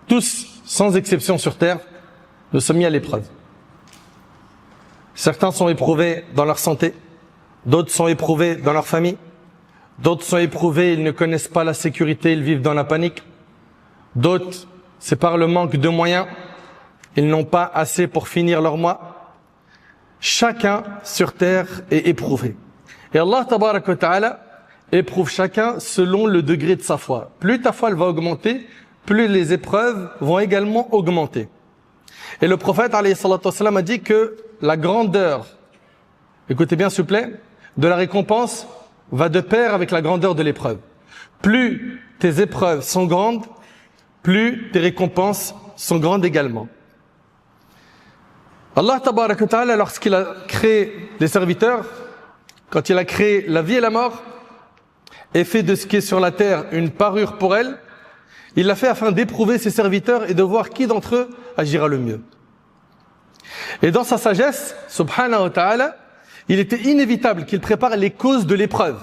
Tous, sans exception sur terre, nous sommes mis à l'épreuve. Certains sont éprouvés dans leur santé, d'autres sont éprouvés dans leur famille, d'autres sont éprouvés, ils ne connaissent pas la sécurité, ils vivent dans la panique. D'autres, c'est par le manque de moyens, ils n'ont pas assez pour finir leur mois. Chacun sur terre est éprouvé. Et Allah tabaraka wa ta'ala éprouve chacun selon le degré de sa foi. Plus ta foi elle va augmenter, plus les épreuves vont également augmenter. Et le prophète alayhi salatu wassalam a dit que la grandeur, écoutez bien s'il vous plaît, de la récompense va de pair avec la grandeur de l'épreuve. Plus tes épreuves sont grandes, plus tes récompenses sont grandes également. Allah tabaraka wa ta'ala, lorsqu'il a créé les serviteurs, quand il a créé la vie et la mort, et fait de ce qui est sur la terre une parure pour elle, il l'a fait afin d'éprouver ses serviteurs et de voir qui d'entre eux agira le mieux. Et dans sa sagesse, subhanahu wa ta'ala, il était inévitable qu'il prépare les causes de l'épreuve,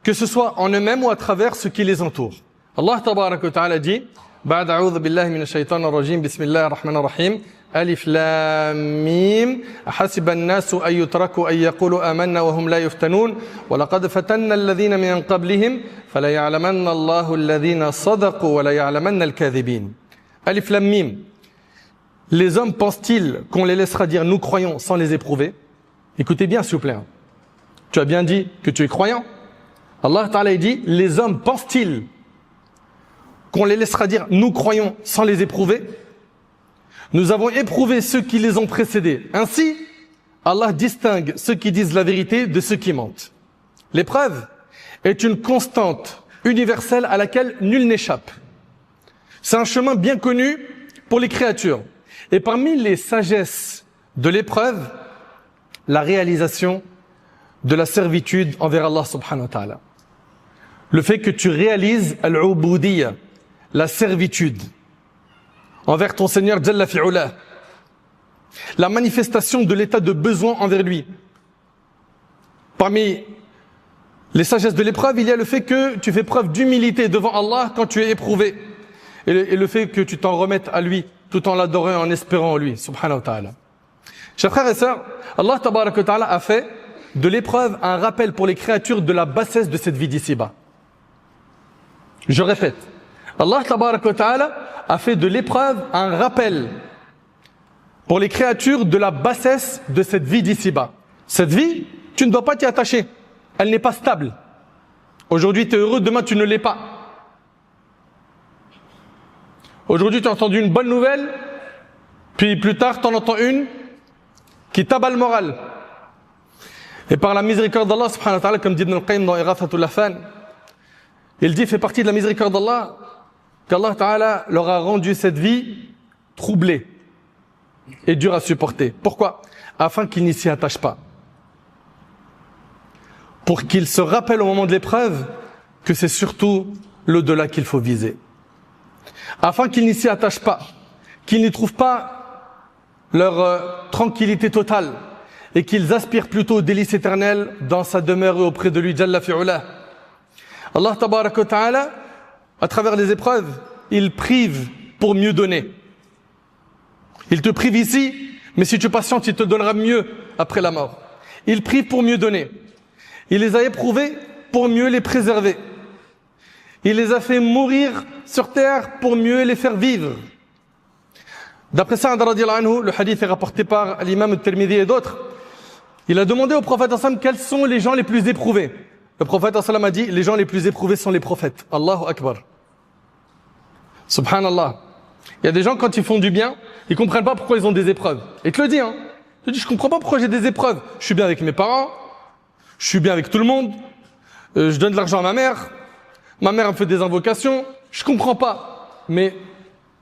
que ce soit en eux-mêmes ou à travers ce qui les entoure. Allah tabaraka wa ta'ala dit, Ba'd a'udhu billahi minash shaitanir rajim, bismillahir rahmanir rahim, Alif Lam Mim, ahasiba an-nasu an yutraku an yaqulu amanna wa hum la yuftanun, wa laqad fatanna alladhina min qablihim, fala ya'lamanna Allahu alladhina sadaqu wa la ya'lamanna al-kadhibin. Alif Lam Mim. Les hommes pensent-ils qu'on les laissera dire nous croyons sans les éprouver? Écoutez bien s'il vous plaît. Tu as bien dit que tu es croyant. Allah Ta'ala dit, les hommes pensent-ils qu'on les laissera dire nous croyons sans les éprouver? Nous avons éprouvé ceux qui les ont précédés. Ainsi, Allah distingue ceux qui disent la vérité de ceux qui mentent. L'épreuve est une constante universelle à laquelle nul n'échappe. C'est un chemin bien connu pour les créatures. Et parmi les sagesses de l'épreuve, la réalisation de la servitude envers Allah subhanahu wa ta'ala. Le fait que tu réalises al-ubudiyya, la servitude envers ton Seigneur Jalla fi'ula. La manifestation de l'état de besoin envers lui. Parmi les sagesses de l'épreuve, il y a le fait que tu fais preuve d'humilité devant Allah quand tu es éprouvé. Et le fait que tu t'en remettes à lui tout en l'adorant et en espérant en lui, subhanahu wa ta'ala. Chers frères et sœurs, Allah tabaraka wa ta'ala a fait de l'épreuve un rappel pour les créatures de la bassesse de cette vie d'ici-bas. Je répète, Allah tabaraka wa ta'ala a fait de l'épreuve un rappel pour les créatures de la bassesse de cette vie d'ici-bas. Cette vie, tu ne dois pas t'y attacher. Elle n'est pas stable. Aujourd'hui, tu es heureux, demain, tu ne l'es pas. Aujourd'hui, tu as entendu une bonne nouvelle, puis plus tard, tu en entends une qui t'abat le moral. Et par la miséricorde d'Allah, subhanahu wa ta'ala, comme dit Ibn al-Qayyim dans Ighathatul Lahfan, il dit, fait partie de la miséricorde d'Allah, qu'Allah ta'ala leur a rendu cette vie troublée et dure à supporter. Pourquoi? Afin qu'ils n'y s'y attachent pas. Pour qu'ils se rappellent au moment de l'épreuve que c'est surtout l'au-delà qu'il faut viser. Afin qu'ils n'y s'y attachent pas, qu'ils n'y trouvent pas leur tranquillité totale et qu'ils aspirent plutôt au délice éternel dans sa demeure et auprès de lui, Jalla fi'ula. Allah tabaraka wa ta'ala, à travers les épreuves, il prive pour mieux donner. Il te prive ici, mais si tu patientes, il te donnera mieux après la mort. Il prive pour mieux donner. Il les a éprouvés pour mieux les préserver. Il les a fait mourir sur terre pour mieux les faire vivre. D'après Sa'd radiyallahu anhu, le hadith est rapporté par l'imam al-Tirmidhi et d'autres. Il a demandé au prophète sallam quels sont les gens les plus éprouvés. Le prophète sallam a dit, les gens les plus éprouvés sont les prophètes. Allahu Akbar. Subhanallah. Il y a des gens, quand ils font du bien, ils comprennent pas pourquoi ils ont des épreuves. Et te le dis, hein. Tu dis, je comprends pas pourquoi j'ai des épreuves. Je suis bien avec mes parents. Je suis bien avec tout le monde. Je donne de l'argent à ma mère. Ma mère me fait des invocations. Je comprends pas. Mais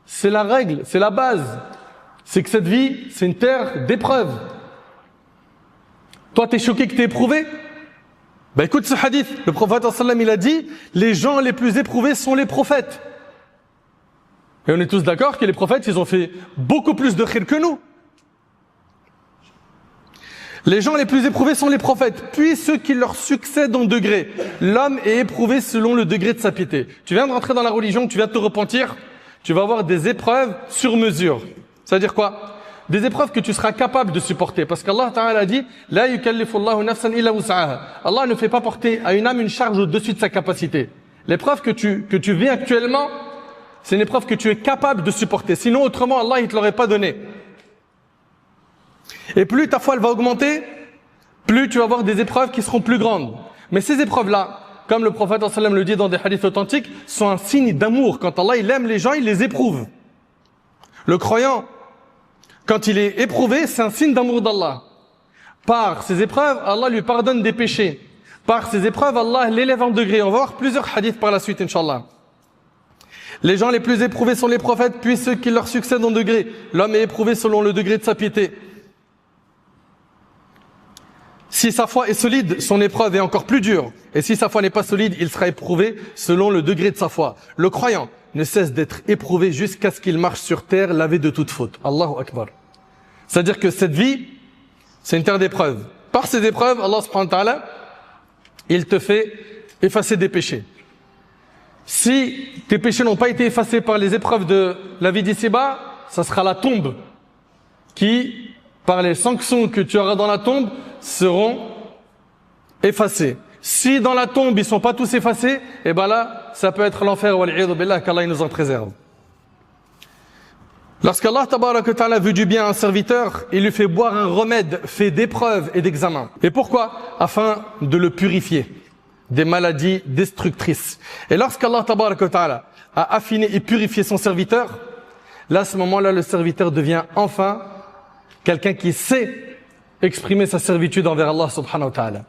c'est la règle, c'est la base. C'est que cette vie, c'est une terre d'épreuves. Toi, t'es choqué que t'es éprouvé? Bah écoute ce hadith. Le prophète sallam, il a dit, les gens les plus éprouvés sont les prophètes. Et on est tous d'accord que les prophètes, ils ont fait beaucoup plus de khir que nous. Les gens les plus éprouvés sont les prophètes, puis ceux qui leur succèdent en degré. L'homme est éprouvé selon le degré de sa piété. Tu viens de rentrer dans la religion, tu viens de te repentir, tu vas avoir des épreuves sur mesure. C'est-à-dire quoi? Des épreuves que tu seras capable de supporter. Parce qu'Allah Ta'ala a dit, La yukallifullahu nafsan illa wus'aha. Allah ne fait pas porter à une âme une charge au-dessus de sa capacité. L'épreuve que tu vis actuellement, c'est une épreuve que tu es capable de supporter. Sinon, autrement, Allah, il te l'aurait pas donné. Et plus ta foi, elle va augmenter, plus tu vas avoir des épreuves qui seront plus grandes. Mais ces épreuves-là, comme le prophète sallallahu alayhi wa sallam le dit dans des hadiths authentiques, sont un signe d'amour. Quand Allah, il aime les gens, il les éprouve. Le croyant, quand il est éprouvé, c'est un signe d'amour d'Allah. Par ces épreuves, Allah lui pardonne des péchés. Par ces épreuves, Allah l'élève en degré. On va voir plusieurs hadiths par la suite, Inch'Allah. Les gens les plus éprouvés sont les prophètes, puis ceux qui leur succèdent en degré. L'homme est éprouvé selon le degré de sa piété. Si sa foi est solide, son épreuve est encore plus dure. Et si sa foi n'est pas solide, il sera éprouvé selon le degré de sa foi. Le croyant ne cesse d'être éprouvé jusqu'à ce qu'il marche sur terre lavé de toute faute. Allahu Akbar. C'est-à-dire que cette vie, c'est une terre d'épreuves. Par ces épreuves, Allah subhanahu wa ta'ala, il te fait effacer des péchés. Si tes péchés n'ont pas été effacés par les épreuves de la vie d'ici-bas, ça sera la tombe qui, par les sanctions que tu auras dans la tombe, seront effacées. Si dans la tombe, ils sont pas tous effacés, et ben là, ça peut être l'enfer, wal'iyadhu billah, qu'Allah nous en préserve. Lorsqu'Allah tabaraka ta'ala veut du bien à un serviteur, il lui fait boire un remède fait d'épreuves et d'examens. Et pourquoi? Afin de le purifier des maladies destructrices. Et lorsqu'Allah tabaraka ta'ala a affiné et purifié son serviteur, là, à ce moment-là, le serviteur devient enfin quelqu'un qui sait exprimer sa servitude envers Allah subhanahu wa ta'ala.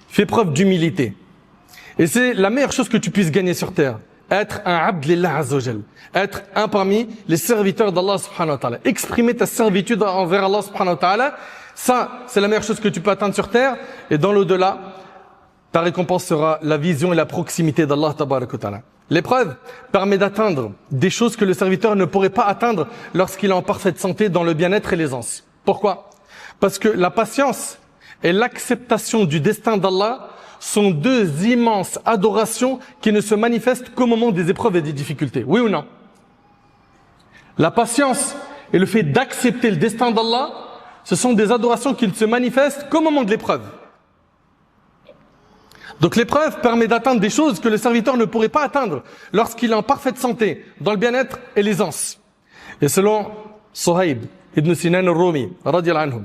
Fais preuve d'humilité. Et c'est la meilleure chose que tu puisses gagner sur terre. Être un abd lillah azza wa jal. Être un parmi les serviteurs d'Allah subhanahu wa ta'ala. Exprimer ta servitude envers Allah subhanahu wa ta'ala. Ça, c'est la meilleure chose que tu peux atteindre sur terre. Et dans l'au-delà, ta récompense sera la vision et la proximité d'Allah tabaraka wa ta'ala. L'épreuve permet d'atteindre des choses que le serviteur ne pourrait pas atteindre lorsqu'il est en parfaite santé dans le bien-être et l'aisance. Pourquoi? Parce que la patience et l'acceptation du destin d'Allah sont deux immenses adorations qui ne se manifestent qu'au moment des épreuves et des difficultés. Oui ou non? La patience et le fait d'accepter le destin d'Allah, ce sont des adorations qui ne se manifestent qu'au moment de l'épreuve. Donc l'épreuve permet d'atteindre des choses que le serviteur ne pourrait pas atteindre lorsqu'il est en parfaite santé, dans le bien-être et l'aisance. Et selon Suhaib ibn Sinan al-Rumi, radiyallahu anhu,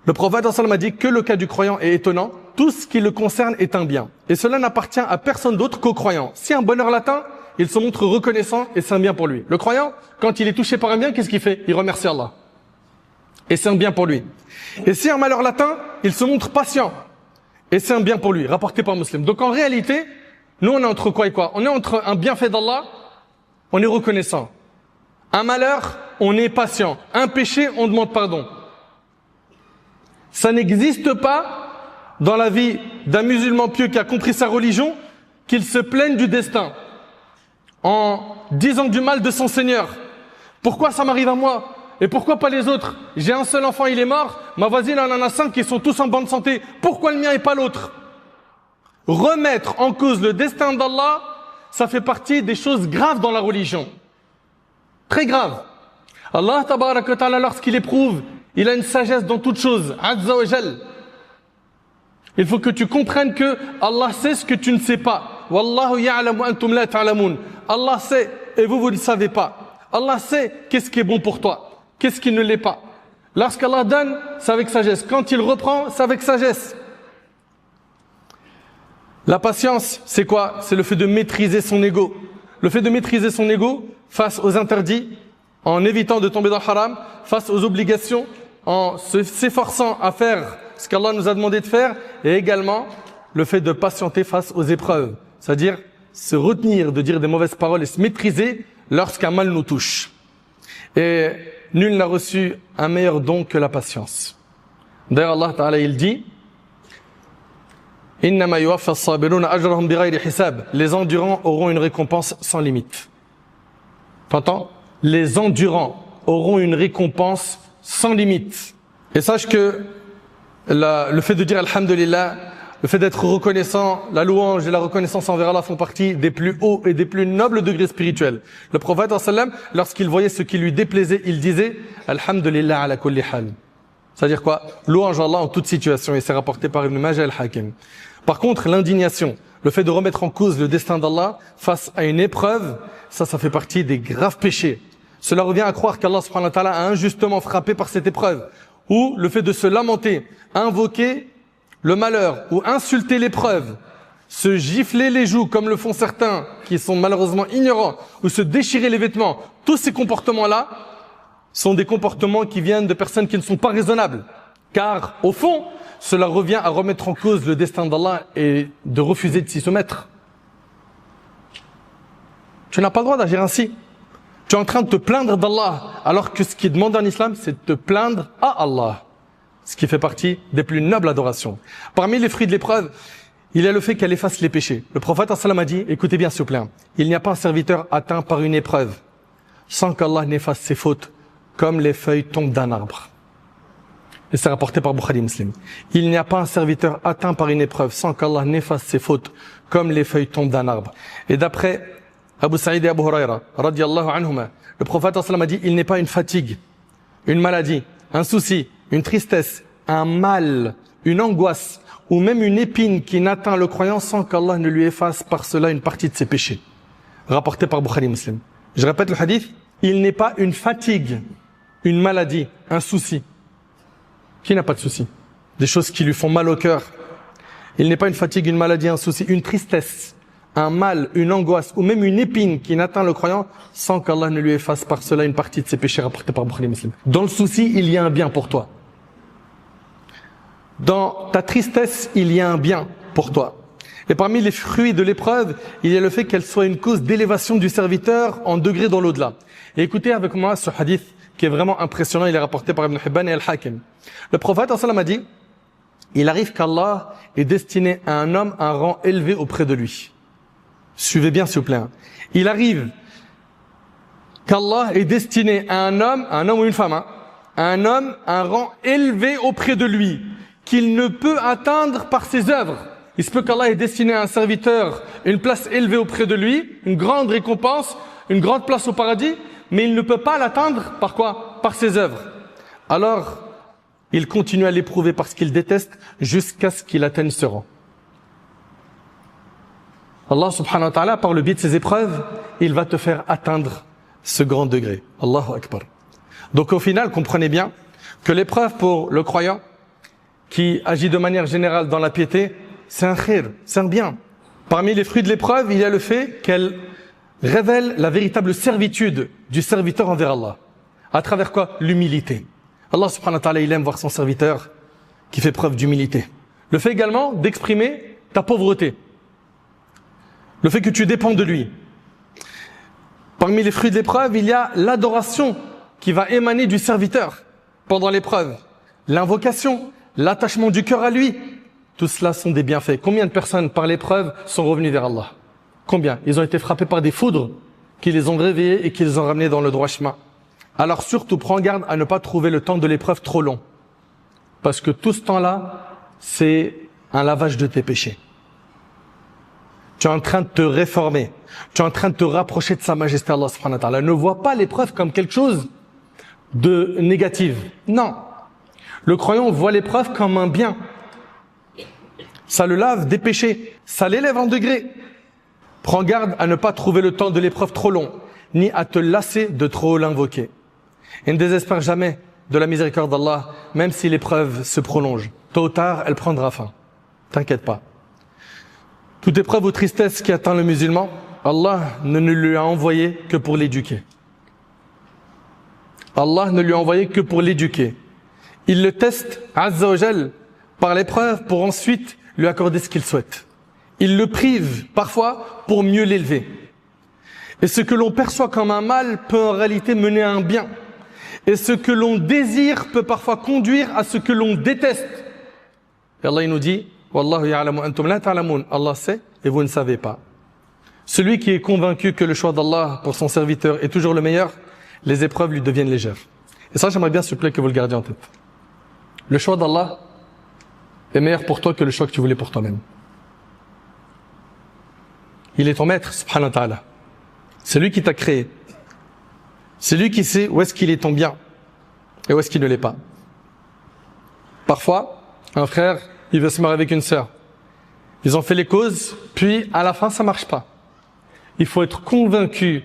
le prophète sallam a dit que le cas du croyant est étonnant, tout ce qui le concerne est un bien. Et cela n'appartient à personne d'autre qu'au croyant. Si un bonheur l'atteint, il se montre reconnaissant et c'est un bien pour lui. Le croyant, quand il est touché par un bien, qu'est-ce qu'il fait? Il remercie Allah. Et c'est un bien pour lui. Et si un malheur l'atteint, il se montre patient. Et c'est un bien pour lui, rapporté par Muslim. Donc en réalité, nous on est entre quoi et quoi? On est entre un bienfait d'Allah, on est reconnaissant. Un malheur, on est patient. Un péché, on demande pardon. Ça n'existe pas dans la vie d'un musulman pieux qui a compris sa religion qu'il se plaigne du destin en disant du mal de son Seigneur. Pourquoi ça m'arrive à moi? Et pourquoi pas les autres? J'ai un seul enfant, il est mort. Ma voisine elle en a 5 qui sont tous en bonne santé. Pourquoi le mien et pas l'autre? Remettre en cause le destin d'Allah, ça fait partie des choses graves dans la religion. Très grave. Allah tabaraka wa ta'ala, lorsqu'il éprouve, il a une sagesse dans toute chose. Azza wa jal. Il faut que tu comprennes que Allah sait ce que tu ne sais pas. Wallahu ya'lamu antum la ta'lamun. Allah sait et vous ne savez pas. Allah sait qu'est-ce qui est bon pour toi. Qu'est-ce qui ne l'est pas? Lorsqu'Allah donne, c'est avec sagesse. Quand il reprend, c'est avec sagesse. La patience, c'est quoi? C'est le fait de maîtriser son ego. Le fait de maîtriser son ego face aux interdits, en évitant de tomber dans le haram, face aux obligations, en s'efforçant à faire ce qu'Allah nous a demandé de faire, et également le fait de patienter face aux épreuves. C'est-à-dire se retenir de dire des mauvaises paroles et se maîtriser lorsqu'un mal nous touche. Et nul n'a reçu un meilleur don que la patience. D'ailleurs, Allah Ta'ala, il dit Innama yuwaffa as-sabiruna ajrahum bighayri hisab. Les endurants auront une récompense sans limite. T'entends? Les endurants auront une récompense sans limite. Et sache que le fait de dire Alhamdulillah, le fait d'être reconnaissant, la louange et la reconnaissance envers Allah font partie des plus hauts et des plus nobles degrés spirituels. Le prophète sallam, lorsqu'il voyait ce qui lui déplaisait, il disait Alhamdulillah ala kulli hal. C'est-à-dire quoi? Louange à Allah en toute situation, et c'est rapporté par Ibn Majah al-Hakim. Par contre, l'indignation, le fait de remettre en cause le destin d'Allah face à une épreuve, ça fait partie des graves péchés. Cela revient à croire qu'Allah subhanahu wa ta'ala a injustement frappé par cette épreuve. Ou le fait de se lamenter, invoquer le malheur, ou insulter l'épreuve, se gifler les joues comme le font certains qui sont malheureusement ignorants, ou se déchirer les vêtements. Tous ces comportements-là sont des comportements qui viennent de personnes qui ne sont pas raisonnables. Car, au fond, cela revient à remettre en cause le destin d'Allah et de refuser de s'y soumettre. Tu n'as pas le droit d'agir ainsi. Tu es en train de te plaindre d'Allah, alors que ce qui est demandé en islam, c'est de te plaindre à Allah. Ce qui fait partie des plus nobles adorations. Parmi les fruits de l'épreuve, il y a le fait qu'elle efface les péchés. Le prophète sallam a dit, écoutez bien s'il vous plaît, il n'y a pas un serviteur atteint par une épreuve sans qu'Allah n'efface ses fautes comme les feuilles tombent d'un arbre. Et c'est rapporté par Bukhari Muslim. Il n'y a pas un serviteur atteint par une épreuve sans qu'Allah n'efface ses fautes comme les feuilles tombent d'un arbre. Et d'après Abu Sa'id et Abu Huraira, radiyallahu anhuma, le prophète sallam a dit, il n'est pas une fatigue, une maladie, un souci, une tristesse, un mal, une angoisse ou même une épine qui n'atteint le croyant sans qu'Allah ne lui efface par cela une partie de ses péchés. Rapporté par Bukhari Muslim. Je répète le hadith, il n'est pas une fatigue, une maladie, un souci. Qui n'a pas de souci? Des choses qui lui font mal au cœur. Il n'est pas une fatigue, une maladie, un souci, une tristesse, un mal, une angoisse ou même une épine qui n'atteint le croyant sans qu'Allah ne lui efface par cela une partie de ses péchés, rapportés par Bukhari Muslim. Dans le souci, il y a un bien pour toi. Dans ta tristesse, il y a un bien pour toi. Et parmi les fruits de l'épreuve, il y a le fait qu'elle soit une cause d'élévation du serviteur en degré dans l'au-delà. Et écoutez avec moi ce hadith qui est vraiment impressionnant, il est rapporté par Ibn Hibban et Al-Hakim. Le prophète sallam a dit, il arrive qu'Allah est destiné à un homme un rang élevé auprès de lui. Suivez bien s'il vous plaît. Il arrive qu'Allah est destiné à un homme ou une femme, à un homme un rang élevé auprès de lui, qu'il ne peut atteindre par ses œuvres. Il se peut qu'Allah ait destiné à un serviteur une place élevée auprès de lui, une grande récompense, une grande place au paradis, mais il ne peut pas l'atteindre par quoi? Par ses œuvres. Alors, il continue à l'éprouver parce qu'il déteste jusqu'à ce qu'il atteigne ce rang. Allah subhanahu wa ta'ala, par le biais de ses épreuves, il va te faire atteindre ce grand degré. Allahu Akbar. Donc au final, comprenez bien que l'épreuve pour le croyant qui agit de manière générale dans la piété, c'est un khir, c'est un bien. Parmi les fruits de l'épreuve, il y a le fait qu'elle révèle la véritable servitude du serviteur envers Allah. À travers quoi? L'humilité. Allah subhanahu wa ta'ala, il aime voir son serviteur qui fait preuve d'humilité. Le fait également d'exprimer ta pauvreté. Le fait que tu dépends de lui. Parmi les fruits de l'épreuve, il y a l'adoration qui va émaner du serviteur pendant l'épreuve. L'invocation, l'attachement du cœur à lui. Tout cela sont des bienfaits. Combien de personnes par l'épreuve sont revenues vers Allah? Combien? Ils ont été frappés par des foudres qui les ont réveillés et qui les ont ramenés dans le droit chemin. Alors surtout, prends garde à ne pas trouver le temps de l'épreuve trop long. Parce que tout ce temps-là, c'est un lavage de tes péchés. Tu es en train de te réformer. Tu es en train de te rapprocher de sa majesté Allah subhanahu wa ta'ala. Ne vois pas l'épreuve comme quelque chose de négatif. Non. Le croyant voit l'épreuve comme un bien. Ça le lave des péchés. Ça l'élève en degré. Prends garde à ne pas trouver le temps de l'épreuve trop long, ni à te lasser de trop l'invoquer. Et ne désespère jamais de la miséricorde d'Allah, même si l'épreuve se prolonge. Tôt ou tard, elle prendra fin. T'inquiète pas. Toute épreuve ou tristesse qui atteint le musulman, Allah ne lui a envoyé que pour l'éduquer. Allah ne lui a envoyé que pour l'éduquer. Il le teste, Azza wa Jal, par l'épreuve pour ensuite lui accorder ce qu'il souhaite. Il le prive parfois pour mieux l'élever. Et ce que l'on perçoit comme un mal peut en réalité mener à un bien. Et ce que l'on désire peut parfois conduire à ce que l'on déteste. Et Allah il nous dit, Wallahu ya'lamu antum la ta'lamun. Allah sait et vous ne savez pas. Celui qui est convaincu que le choix d'Allah pour son serviteur est toujours le meilleur, les épreuves lui deviennent légères. Et ça, j'aimerais bien, s'il vous plaît, que vous le gardiez en tête. Le choix d'Allah est meilleur pour toi que le choix que tu voulais pour toi-même. Il est ton maître, subhanahu wa ta'ala. C'est lui qui t'a créé. C'est lui qui sait où est-ce qu'il est ton bien et où est-ce qu'il ne l'est pas. Parfois, un frère, il veut se marier avec une sœur. Ils ont fait les causes, puis à la fin, ça marche pas. Il faut être convaincu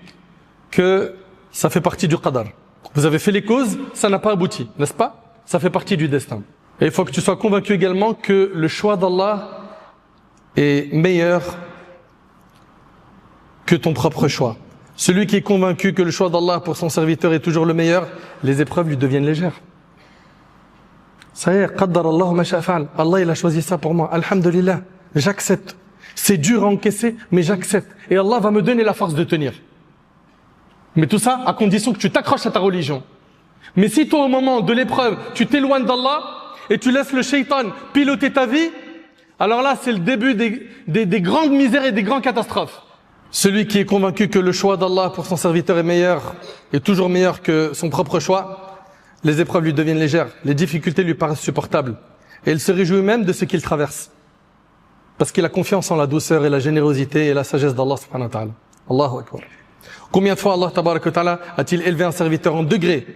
que ça fait partie du qadar. Vous avez fait les causes, ça n'a pas abouti, n'est-ce pas? Ça fait partie du destin. Et il faut que tu sois convaincu également que le choix d'Allah est meilleur que ton propre choix. Celui qui est convaincu que le choix d'Allah pour son serviteur est toujours le meilleur, les épreuves lui deviennent légères. Ça y est, qaddar Allah ma sha'a fa'al. Allah il a choisi ça pour moi. Alhamdulillah, j'accepte. C'est dur à encaisser, mais j'accepte. Et Allah va me donner la force de tenir. Mais tout ça à condition que tu t'accroches à ta religion. Mais si toi au moment de l'épreuve, tu t'éloignes d'Allah et tu laisses le shaitan piloter ta vie, alors là c'est le début des grandes misères et des grandes catastrophes. Celui qui est convaincu que le choix d'Allah pour son serviteur est meilleur, est toujours meilleur que son propre choix, les épreuves lui deviennent légères, les difficultés lui paraissent supportables. Et il se réjouit même de ce qu'il traverse. Parce qu'il a confiance en la douceur et la générosité et la sagesse d'Allah subhanahu wa ta'ala. Allahu akbar. Combien de fois Allah tabaraka wa ta'ala a-t-il élevé un serviteur en degrés,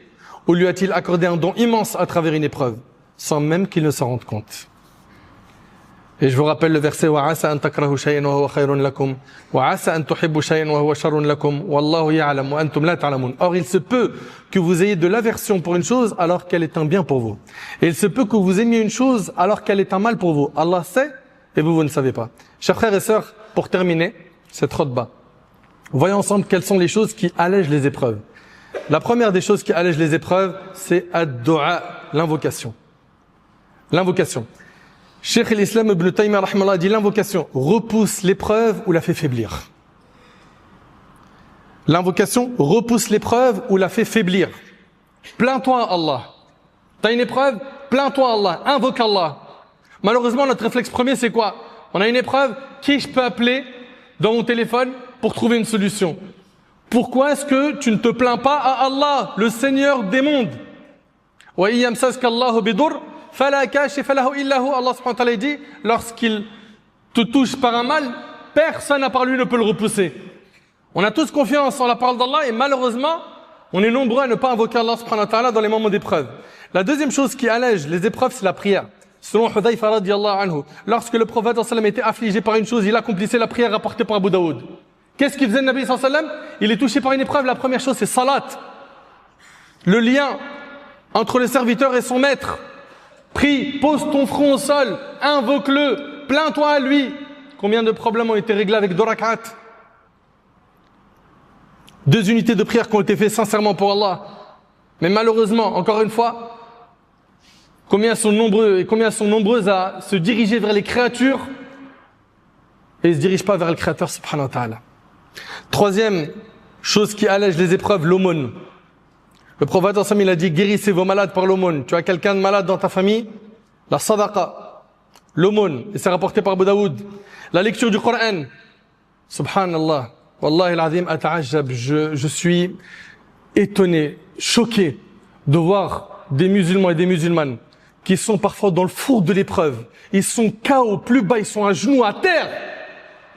ou lui a-t-il accordé un don immense à travers une épreuve, sans même qu'il ne s'en rende compte. Et je vous rappelle le verset وَعَسَى أَن تَكْرَهُ شَيْئًا وَهُوَ خَيْرٌ لَكُمْ وَعَسَى أَن تُحِبُّ شَيْئًا وَهُوَ شَرٌ لَكُمْ وَاللَّهُ يَعْلَمُ وَأَنْتُمْ لَا تَعْلَمُونَ. Or, il se peut que vous ayez de l'aversion pour une chose alors qu'elle est un bien pour vous. Et il se peut que vous aimiez une chose alors qu'elle est un mal pour vous. Allah sait et vous ne savez pas. Chers frères et sœurs, pour terminer cette khutbah, voyons ensemble quelles sont les choses qui allègent les épreuves. La première des choses qui allègent les épreuves, c'est ad-du'a, l'invocation. L'invocation. Cheikh l'Islam Ibn Taymiyyah rahimahullah dit l'invocation repousse l'épreuve ou la fait faiblir. L'invocation repousse l'épreuve ou la fait faiblir. Plains-toi à Allah. T'as une épreuve, plains-toi à Allah, invoque Allah. Malheureusement, notre réflexe premier, c'est quoi? On a une épreuve, qui je peux appeler dans mon téléphone pour trouver une solution? Pourquoi est-ce que tu ne te plains pas à Allah, le Seigneur des mondes? Wa yamsaska Allahu bidur fala kashifa lahu illa hu. Allah subhanahu wa ta'ala dit, lorsqu'il te touche par un mal, personne à part lui ne peut le repousser. On a tous confiance en la parole d'Allah et malheureusement, on est nombreux à ne pas invoquer Allah subhanahu wa ta'ala dans les moments d'épreuve. La deuxième chose qui allège les épreuves, c'est la prière. Selon Hudayfa radiyallahu anhu, lorsque le prophète sallallahu alayhi wa sallam était affligé par une chose, il accomplissait la prière rapportée par Abu Daoud. Qu'est-ce qu'il faisait le Nabi sallallahu alayhi wa sallam? Il est touché par une épreuve, la première chose c'est salat. Le lien entre le serviteur et son maître. Prie, pose ton front au sol, invoque-le, plains-toi à lui. Combien de problèmes ont été réglés avec 2 rak'at? 2 unités de prière qui ont été faites sincèrement pour Allah. Mais malheureusement, encore une fois, combien sont nombreuses à se diriger vers les créatures et ne se dirigent pas vers le Créateur subhanahu wa ta'ala. Troisième chose qui allège les épreuves, l'aumône. Le prophète il a dit, guérissez vos malades par l'aumône. Tu as quelqu'un de malade dans ta famille, la sadaqa, l'aumône, et c'est rapporté par Abu Daoud. La lecture du Coran, subhanallah, wallahi al-azim ata'ajjab, je suis étonné, choqué de voir des musulmans et des musulmanes qui sont parfois dans le four de l'épreuve. Ils sont KO, plus bas, ils sont à genoux, à terre.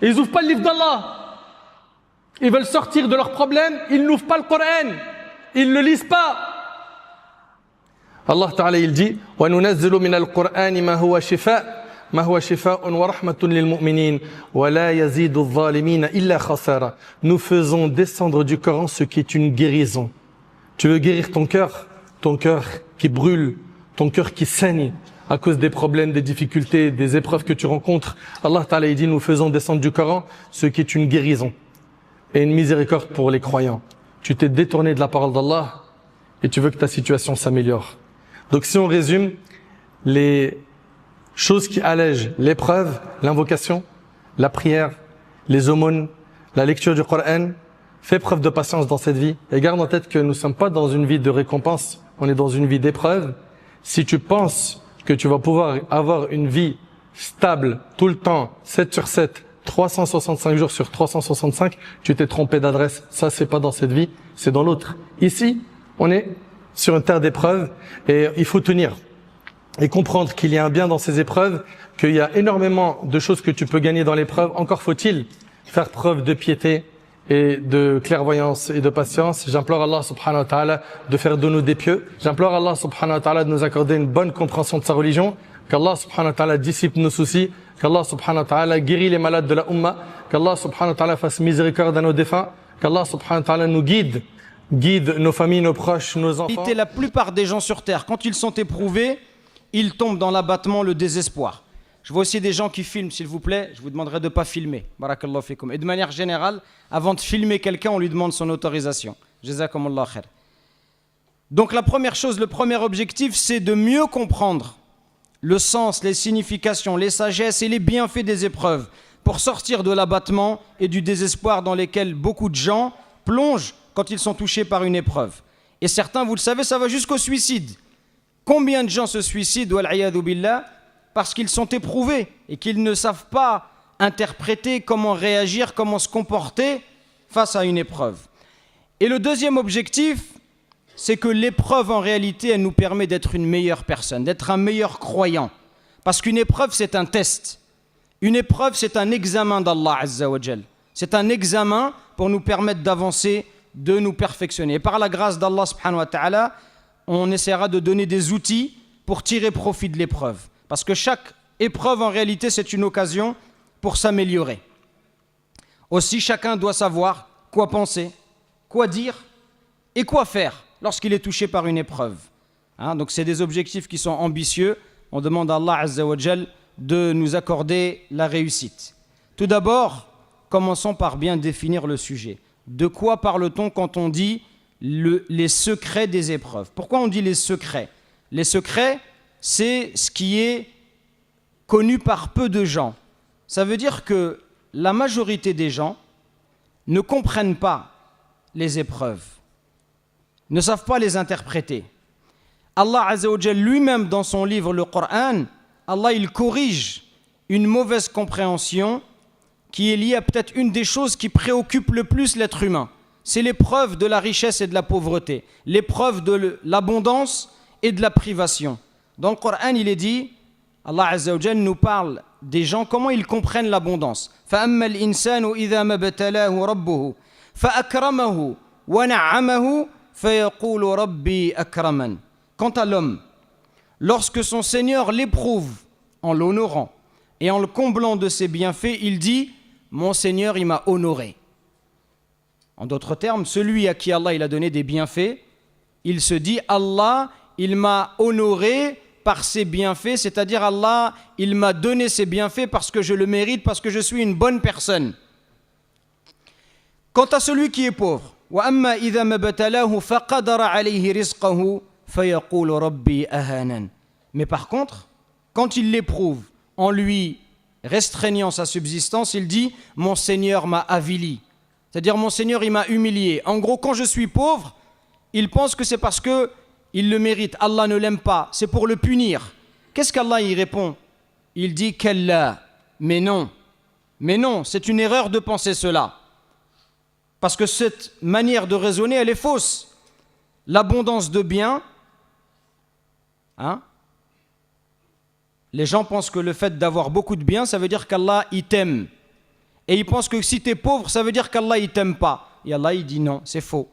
Et ils n'ouvrent pas le livre d'Allah. Ils veulent sortir de leurs problèmes, ils n'ouvrent pas le Coran. Ils ne lisent pas. Allah Ta'ala il dit وَنُنَزِّلُ مِنَ الْقُرْآنِ مَا هُوَ شِفَاءٌ وَرَحْمَةٌ لِلْمُؤْمِنِينَ وَلَا يَزِيدُ الظَّالِمِينَ إِلَّا خَسَارًا. Nous faisons descendre du Coran ce qui est une guérison. Tu veux guérir ton cœur qui brûle, ton cœur qui saigne à cause des problèmes, des difficultés, des épreuves que tu rencontres. Allah Ta'ala il dit nous faisons descendre du Coran ce qui est une guérison et une miséricorde pour les croyants. Tu t'es détourné de la parole d'Allah et tu veux que ta situation s'améliore. Donc si on résume, les choses qui allègent l'épreuve, l'invocation, la prière, les aumônes, la lecture du Coran, fais preuve de patience dans cette vie et garde en tête que nous ne sommes pas dans une vie de récompense, on est dans une vie d'épreuve. Si tu penses que tu vas pouvoir avoir une vie stable tout le temps, 7 sur 7, 365 jours sur 365, tu t'es trompé d'adresse. Ça, c'est pas dans cette vie, c'est dans l'autre. Ici, on est sur une terre d'épreuve et il faut tenir. et comprendre qu'il y a un bien dans ces épreuves, qu'il y a énormément de choses que tu peux gagner dans l'épreuve. Encore faut-il faire preuve de piété et de clairvoyance et de patience. J'implore Allah subhanahu wa ta'ala de faire de nous des pieux. J'implore Allah subhanahu wa ta'ala de nous accorder une bonne compréhension de sa religion, qu'Allah subhanahu wa ta'ala dissipe nos soucis, qu'Allah subhanahu wa ta'ala guérit les malades de la Ummah, qu'Allah subhanahu wa ta'ala fasse miséricorde à nos défunts, qu'Allah subhanahu wa ta'ala nous guide nos familles, nos proches, nos enfants. La plupart des gens sur terre, quand ils sont éprouvés, ils tombent dans l'abattement, le désespoir. Je vois aussi des gens qui filment, s'il vous plaît, je vous demanderai de ne pas filmer. Barakallahu fikum. Et de manière générale, avant de filmer quelqu'un, on lui demande son autorisation. Jazakumullah khair. Donc la première chose, le premier objectif, c'est de mieux comprendre le sens, les significations, les sagesses et les bienfaits des épreuves pour sortir de l'abattement et du désespoir dans lesquels beaucoup de gens plongent quand ils sont touchés par une épreuve. Et certains, vous le savez, ça va jusqu'au suicide. Combien de gens se suicident, wal-'iyadhu billah, parce qu'ils sont éprouvés et qu'ils ne savent pas interpréter comment réagir, comment se comporter face à une épreuve. Et le deuxième objectif, c'est que l'épreuve, en réalité, elle nous permet d'être une meilleure personne, d'être un meilleur croyant. Parce qu'une épreuve, c'est un test. Une épreuve, c'est un examen d'Allah Azza wa Jal. C'est un examen pour nous permettre d'avancer, de nous perfectionner. Et par la grâce d'Allah subhanahu wa ta'ala, on essaiera de donner des outils pour tirer profit de l'épreuve. Parce que chaque épreuve, en réalité, c'est une occasion pour s'améliorer. Aussi, chacun doit savoir quoi penser, quoi dire et quoi faire lorsqu'il est touché par une épreuve. Donc, c'est des objectifs qui sont ambitieux. On demande à Allah Azza wa Jal de nous accorder la réussite. Tout d'abord, commençons par bien définir le sujet. De quoi parle-t-on quand on dit les secrets des épreuves? Pourquoi on dit les secrets? Les secrets, c'est ce qui est connu par peu de gens. Ça veut dire que la majorité des gens ne comprennent pas les épreuves, ne savent pas les interpréter. Allah Azza wa Jal lui-même dans son livre, le Coran, Allah il corrige une mauvaise compréhension qui est liée à peut-être une des choses qui préoccupent le plus l'être humain. C'est l'épreuve de la richesse et de la pauvreté, l'épreuve de l'abondance et de la privation. Dans le Coran, il est dit, Allah Azza wa Jal nous parle des gens, comment ils comprennent l'abondance. فَأَمَّا الْإِنسَانُ إِذَا مَبْتَلَاهُ رَبُّهُ فَأَكْرَمَهُ وَنَعَّمَهُ فَيَقُولُ رَبِّي أَكْرَمَنِ. Quant à l'homme, lorsque son Seigneur l'éprouve en l'honorant et en le comblant de ses bienfaits, il dit « Mon Seigneur, il m'a honoré ». En d'autres termes, celui à qui Allah il a donné des bienfaits, il se dit « Allah, il m'a honoré par ses bienfaits, c'est-à-dire Allah, il m'a donné ses bienfaits parce que je le mérite, parce que je suis une bonne personne. » Quant à celui qui est pauvre, وَأَمَّا إِذَا مَبْتَلَاهُ فَقَدَرَ عَلَيْهِ رِزْقَهُ فَيَقُولُ رَبِّي أَهَانَنِ. Mais par contre, quand il l'éprouve en lui restreignant sa subsistance, il dit « Mon Seigneur m'a avili ». C'est-à-dire « Mon Seigneur, il m'a humilié ». En gros, quand je suis pauvre, il pense que c'est parce qu'il le mérite. Allah ne l'aime pas, c'est pour le punir. Qu'est-ce qu'Allah y répond? Il dit « Kalla ». Mais non, c'est une erreur de penser cela. Parce que cette manière de raisonner, elle est fausse. L'abondance de biens, les gens pensent que le fait d'avoir beaucoup de biens, ça veut dire qu'Allah, il t'aime. Et ils pensent que si tu es pauvre, ça veut dire qu'Allah, il t'aime pas. Et Allah, il dit non, c'est faux.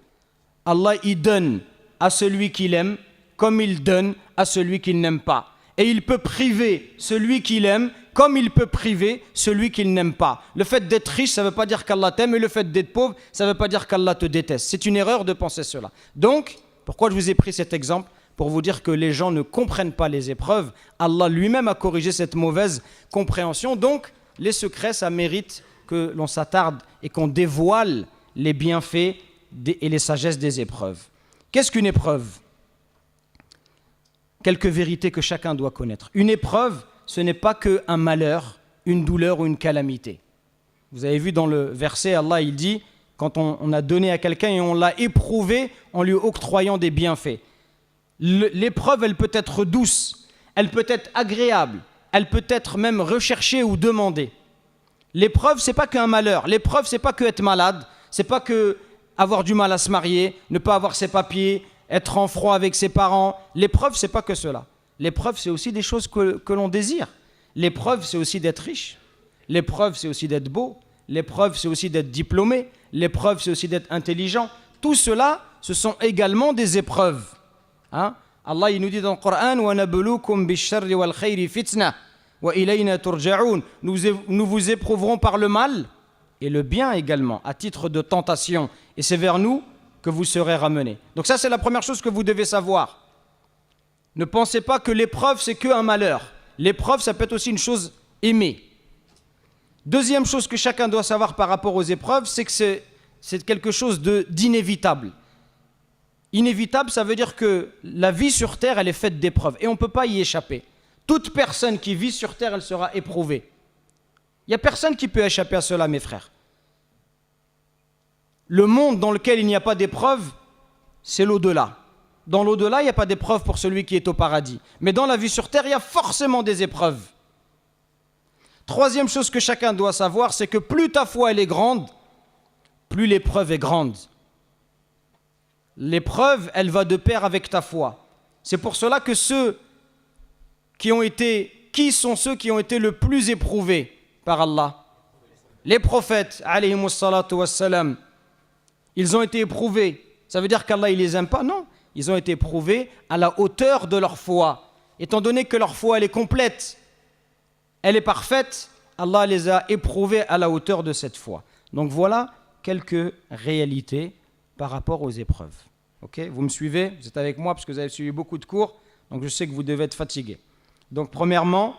Allah, il donne à celui qu'il aime, comme il donne à celui qu'il n'aime pas. Et il peut priver celui qu'il aime, comme il peut priver celui qu'il n'aime pas. Le fait d'être riche, ça ne veut pas dire qu'Allah t'aime, et le fait d'être pauvre, ça ne veut pas dire qu'Allah te déteste. C'est une erreur de penser cela. Donc, pourquoi je vous ai pris cet exemple? Pour vous dire que les gens ne comprennent pas les épreuves. Allah lui-même a corrigé cette mauvaise compréhension. Donc, les secrets, ça mérite que l'on s'attarde et qu'on dévoile les bienfaits et les sagesses des épreuves. Qu'est-ce qu'une épreuve? Quelques vérités que chacun doit connaître. Une épreuve, ce n'est pas qu'un malheur, une douleur ou une calamité. Vous avez vu dans le verset, Allah il dit, quand on a donné à quelqu'un et on l'a éprouvé en lui octroyant des bienfaits. L'épreuve, elle peut être douce, elle peut être agréable, elle peut être même recherchée ou demandée. L'épreuve, c'est pas qu'un malheur. L'épreuve, c'est pas que être malade, c'est pas que avoir du mal à se marier, ne pas avoir ses papiers, être en froid avec ses parents. L'épreuve, c'est pas que cela. L'épreuve, c'est aussi des choses que l'on désire. L'épreuve, c'est aussi d'être riche. L'épreuve, c'est aussi d'être beau. L'épreuve, c'est aussi d'être diplômé. L'épreuve, c'est aussi d'être intelligent. Tout cela, ce sont également des épreuves. Hein? Allah, il nous dit dans le Coran, وَنَبْلُوكُمْ بِالشَّرِّ وَالْخَيْرِ فِتْنَةً وَإِلَيْنَا تُرْجَعُونَ. Nous vous éprouverons par le mal et le bien également, à titre de tentation. Et c'est vers nous que vous serez ramenés. Donc ça, c'est la première chose que vous devez savoir. Ne pensez pas que l'épreuve, c'est qu'un malheur. L'épreuve, ça peut être aussi une chose aimée. Deuxième chose que chacun doit savoir par rapport aux épreuves, c'est que c'est quelque chose d'inévitable. Inévitable, ça veut dire que la vie sur Terre, elle est faite d'épreuves. Et on ne peut pas y échapper. Toute personne qui vit sur Terre, elle sera éprouvée. Il n'y a personne qui peut échapper à cela, mes frères. Le monde dans lequel il n'y a pas d'épreuve, c'est l'au-delà. Dans l'au-delà, il n'y a pas d'épreuve pour celui qui est au paradis. Mais dans la vie sur terre, il y a forcément des épreuves. Troisième chose que chacun doit savoir, c'est que plus ta foi elle est grande, plus l'épreuve est grande. L'épreuve, elle va de pair avec ta foi. C'est pour cela que qui sont ceux qui ont été le plus éprouvés par Allah? Les prophètes, alayhimus salatu wassalam, ils ont été éprouvés. Ça veut dire qu'Allah, il les aime pas? Non. Ils ont été éprouvés à la hauteur de leur foi. Étant donné que leur foi, elle est complète, elle est parfaite, Allah les a éprouvés à la hauteur de cette foi. Donc voilà quelques réalités par rapport aux épreuves. Okay? Vous me suivez? Vous êtes avec moi parce que vous avez suivi beaucoup de cours, donc je sais que vous devez être fatigués. Donc premièrement,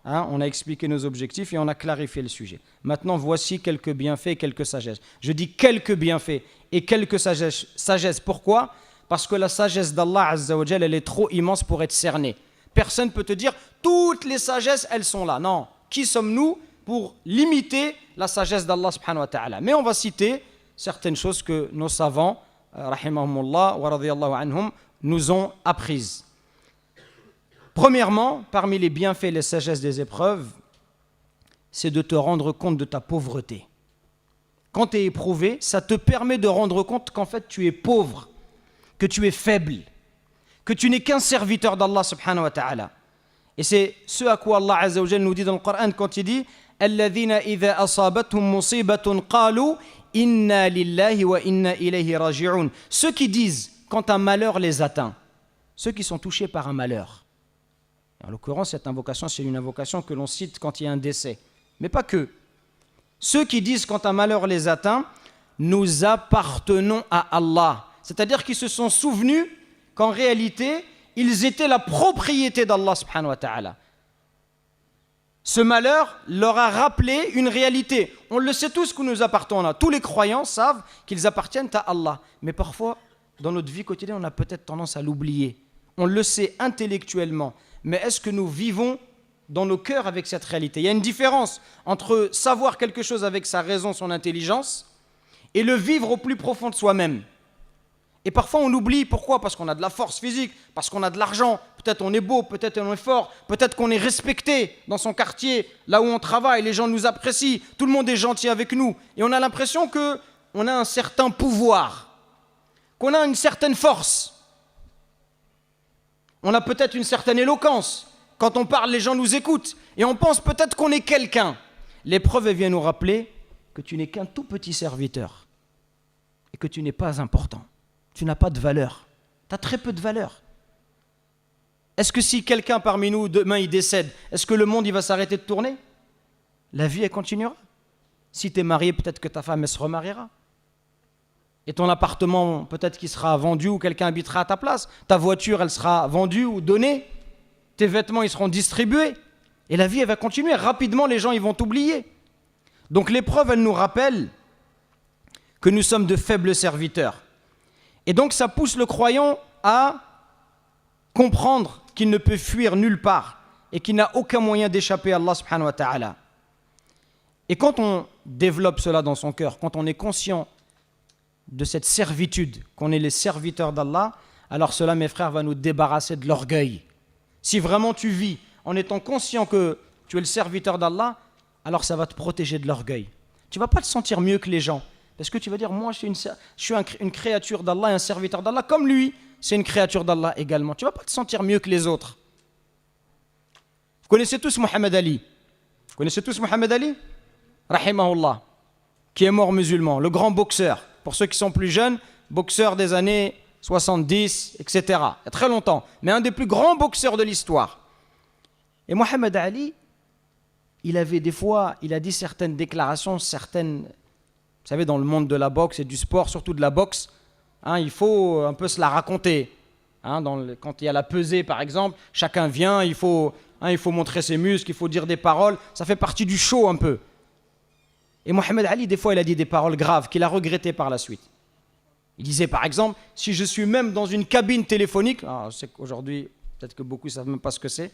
on a expliqué nos objectifs et on a clarifié le sujet. Maintenant, voici quelques bienfaits et quelques sagesses. Je dis quelques bienfaits et quelques sagesses. Pourquoi? Parce que la sagesse d'Allah Azza wa Jal, elle est trop immense pour être cernée. Personne ne peut te dire, toutes les sagesses, elles sont là. Non. Qui sommes-nous pour limiter la sagesse d'Allah subhanahu wa ta'ala? Mais on va citer certaines choses que nos savants, rahimahumullah wa radiyallahu anhum, nous ont apprises. Premièrement, parmi les bienfaits et les sagesses des épreuves, c'est de te rendre compte de ta pauvreté. Quand tu es éprouvé, ça te permet de rendre compte qu'en fait tu es pauvre, que tu es faible, que tu n'es qu'un serviteur d'Allah subhanahu wa ta'ala. Et c'est ce à quoi Allah Azza wa Jalla nous dit dans le Coran quand il dit « Alladhina idha asabathum musibatun qalu inna lillahi wa inna ilayhi raji'un » Ceux qui disent quand un malheur les atteint, ceux qui sont touchés par un malheur. En l'occurrence, cette invocation, c'est une invocation que l'on cite quand il y a un décès. Mais pas que. Ceux qui disent quand un malheur les atteint, nous appartenons à Allah. C'est-à-dire qu'ils se sont souvenus qu'en réalité, ils étaient la propriété d'Allah subhanahu wa ta'ala. Ce malheur leur a rappelé une réalité. On le sait tous que nous appartenons. Tous les croyants savent qu'ils appartiennent à Allah. Mais parfois, dans notre vie quotidienne, on a peut-être tendance à l'oublier. On le sait intellectuellement. Mais est-ce que nous vivons dans nos cœurs avec cette réalité? Il y a une différence entre savoir quelque chose avec sa raison, son intelligence, et le vivre au plus profond de soi-même. Et parfois on oublie, pourquoi? Parce qu'on a de la force physique, parce qu'on a de l'argent, peut-être on est beau, peut-être on est fort, peut-être qu'on est respecté dans son quartier, là où on travaille, les gens nous apprécient, tout le monde est gentil avec nous. Et on a l'impression qu'on a un certain pouvoir, qu'on a une certaine force. On a peut-être une certaine éloquence. Quand on parle, les gens nous écoutent. Et on pense peut-être qu'on est quelqu'un. L'épreuve vient nous rappeler que tu n'es qu'un tout petit serviteur. Et que tu n'es pas important. Tu n'as pas de valeur. Tu as très peu de valeur. Est-ce que si quelqu'un parmi nous, demain, il décède, est-ce que le monde il va s'arrêter de tourner? La vie, elle continuera. Si tu es marié, peut-être que ta femme, elle se remariera. Et ton appartement, peut-être qu'il sera vendu ou quelqu'un habitera à ta place. Ta voiture, elle sera vendue ou donnée. Tes vêtements, ils seront distribués. Et la vie, elle va continuer. Rapidement, les gens, ils vont t'oublier. Donc l'épreuve, elle nous rappelle que nous sommes de faibles serviteurs. Et donc ça pousse le croyant à comprendre qu'il ne peut fuir nulle part et qu'il n'a aucun moyen d'échapper à Allah subhanahu wa ta'ala. Et quand on développe cela dans son cœur, quand on est conscient de cette servitude, qu'on est les serviteurs d'Allah, alors cela, mes frères, va nous débarrasser de l'orgueil. Si vraiment tu vis en étant conscient que tu es le serviteur d'Allah, alors ça va te protéger de l'orgueil. Tu ne vas pas te sentir mieux que les gens, parce que tu vas dire, moi je suis une créature d'Allah, un serviteur d'Allah, comme lui, c'est une créature d'Allah également. Tu ne vas pas te sentir mieux que les autres. Vous connaissez tous Mohamed Ali. Vous connaissez tous Mohamed Ali, rahimahullah, qui est mort musulman, le grand boxeur. Pour ceux qui sont plus jeunes, boxeur des années 70, etc. Il y a très longtemps, mais un des plus grands boxeurs de l'histoire. Et Mohamed Ali, il avait des fois, il a dit certaines déclarations, certaines, vous savez, dans le monde de la boxe et du sport, surtout de la boxe, hein, il faut un peu se la raconter. Hein, quand il y a la pesée, par exemple, chacun vient, il faut montrer ses muscles, il faut dire des paroles, ça fait partie du show un peu. Et Mohamed Ali, des fois, il a dit des paroles graves qu'il a regrettées par la suite. Il disait, par exemple, si je suis même dans une cabine téléphonique, alors je sais qu'aujourd'hui, peut-être que beaucoup ne savent même pas ce que c'est,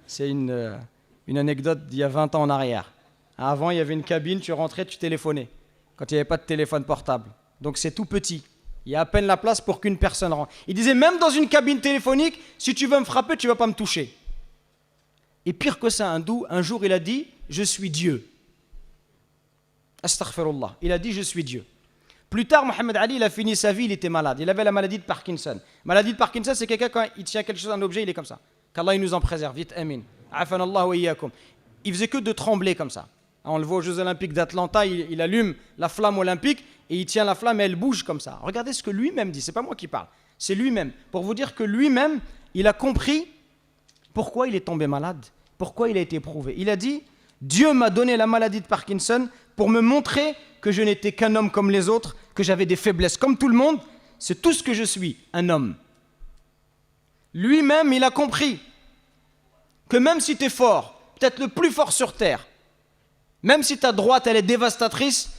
c'est une anecdote d'il y a 20 ans en arrière. Avant, il y avait une cabine, tu rentrais, tu téléphonais, quand il n'y avait pas de téléphone portable. Donc c'est tout petit. Il y a à peine la place pour qu'une personne rentre. Il disait, même dans une cabine téléphonique, si tu veux me frapper, tu ne vas pas me toucher. Et pire que ça, un jour, il a dit, je suis Dieu. Astaghfirullah. Il a dit, je suis Dieu. Plus tard, Mohamed Ali, il a fini sa vie, il était malade. Il avait la maladie de Parkinson. Maladie de Parkinson, c'est quelqu'un, quand il tient quelque chose, un objet, il est comme ça. Qu'Allah il nous en préserve. Vite, amin. Afanallah wa iyyakum. Il faisait que de trembler comme ça. On le voit aux Jeux Olympiques d'Atlanta, il allume la flamme olympique et il tient la flamme et elle bouge comme ça. Regardez ce que lui-même dit, c'est pas moi qui parle, c'est lui-même. Pour vous dire que lui-même, il a compris pourquoi il est tombé malade, pourquoi il a été éprouvé. Il a dit, Dieu m'a donné la maladie de Parkinson pour me montrer que je n'étais qu'un homme comme les autres, que j'avais des faiblesses comme tout le monde, c'est tout ce que je suis, un homme. Lui-même, il a compris que même si tu es fort, peut-être le plus fort sur terre, même si ta droite, elle est dévastatrice,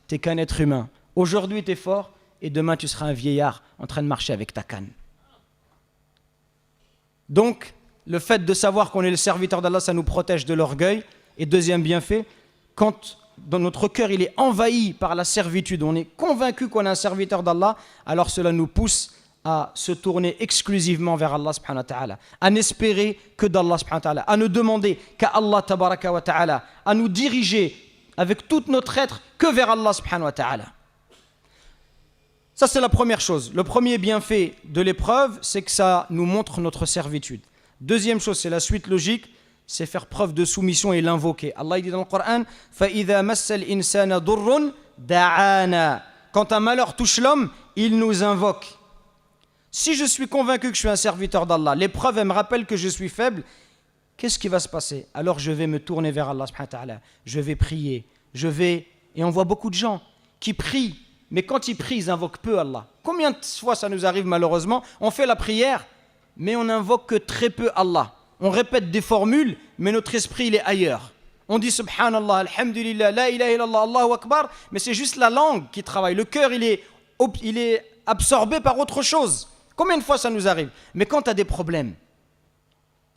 tu n'es qu'un être humain. Aujourd'hui, tu es fort et demain, tu seras un vieillard en train de marcher avec ta canne. Donc, le fait de savoir qu'on est le serviteur d'Allah, ça nous protège de l'orgueil. Et deuxième bienfait, quand dans notre cœur, il est envahi par la servitude, on est convaincu qu'on est un serviteur d'Allah, alors cela nous pousse à se tourner exclusivement vers Allah subhanahu wa ta'ala, à n'espérer que d'Allah subhanahu wa ta'ala, à ne demander qu'à Allah tabaraka wa ta'ala, à nous diriger avec tout notre être que vers Allah subhanahu wa ta'ala. Ça, c'est la première chose. Le premier bienfait de l'épreuve, c'est que ça nous montre notre servitude. Deuxième chose, c'est la suite logique, c'est faire preuve de soumission et l'invoquer. Allah dit dans le Coran, فَإِذَا مَسَّ الْإِنسَانَ ضُرٌّ دَعَانَا. Quand un malheur touche l'homme, il nous invoque. Si je suis convaincu que je suis un serviteur d'Allah, l'épreuve, elle me rappelle que je suis faible, qu'est-ce qui va se passer? Alors je vais me tourner vers Allah subhanahu wa ta'ala, je vais prier, et on voit beaucoup de gens qui prient, mais quand ils prient, ils invoquent peu Allah. Combien de fois ça nous arrive malheureusement, on fait la prière, mais on n'invoque que très peu Allah. On répète des formules, mais notre esprit il est ailleurs. On dit subhanallah, alhamdulillah, la ilaha illallah, Allahu akbar, mais c'est juste la langue qui travaille. Le cœur il est absorbé par autre chose. Combien de fois ça nous arrive? Mais quand tu as des problèmes,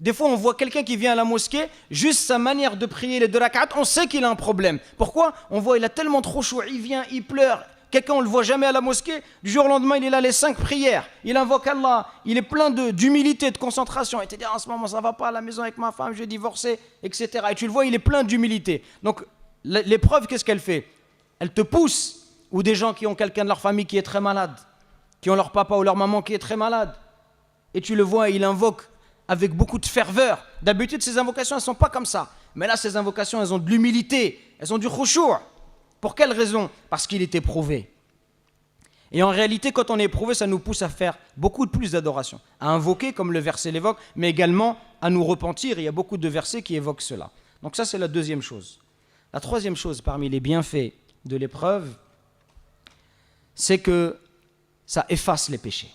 des fois on voit quelqu'un qui vient à la mosquée, juste sa manière de prier les 2 rak'at, on sait qu'il a un problème. Pourquoi? On voit il a tellement trop chaud, il vient, il pleure. Quelqu'un on ne le voit jamais à la mosquée, du jour au lendemain il est là les 5 prières, il invoque Allah, il est plein d'humilité, de concentration. Et tu dis en ce moment ça va pas à la maison avec ma femme, je vais divorcer, etc. Et tu le vois, il est plein d'humilité. Donc l'épreuve, qu'est-ce qu'elle fait? Elle te pousse, ou des gens qui ont quelqu'un de leur famille qui est très malade, qui ont leur papa ou leur maman qui est très malade, et tu le vois, il invoque avec beaucoup de ferveur. D'habitude, ces invocations, elles ne sont pas comme ça. Mais là, ces invocations, elles ont de l'humilité, elles ont du khushu'. Pour quelle raison? Parce qu'il est éprouvé. Et en réalité, quand on est éprouvé, ça nous pousse à faire beaucoup plus d'adoration, à invoquer, comme le verset l'évoque, mais également à nous repentir. Il y a beaucoup de versets qui évoquent cela. Donc ça, c'est la deuxième chose. La troisième chose, parmi les bienfaits de l'épreuve, c'est que ça efface les péchés.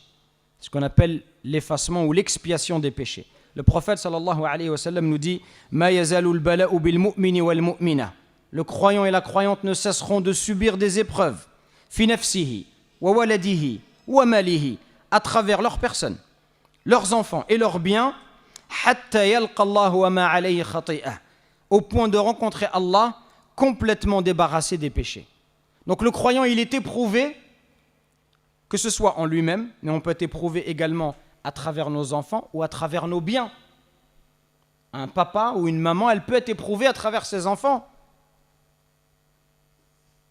Ce qu'on appelle l'effacement ou l'expiation des péchés. Le prophète sallallahu alayhi wa sallam nous dit « Ma yazalul bala'u bil mu'mini wal mu'mina » Le croyant et la croyante ne cesseront de subir des épreuves « Fi nafsihi wa waladihi wa malihi » à travers leur personne, leurs enfants et leurs biens « Hatta yalqa Allahu wa ma alayhi khati'ah » au point de rencontrer Allah complètement débarrassé des péchés. Donc le croyant, il est éprouvé, que ce soit en lui-même, mais on peut être éprouvé également à travers nos enfants ou à travers nos biens. Un papa ou une maman, elle peut être éprouvée à travers ses enfants.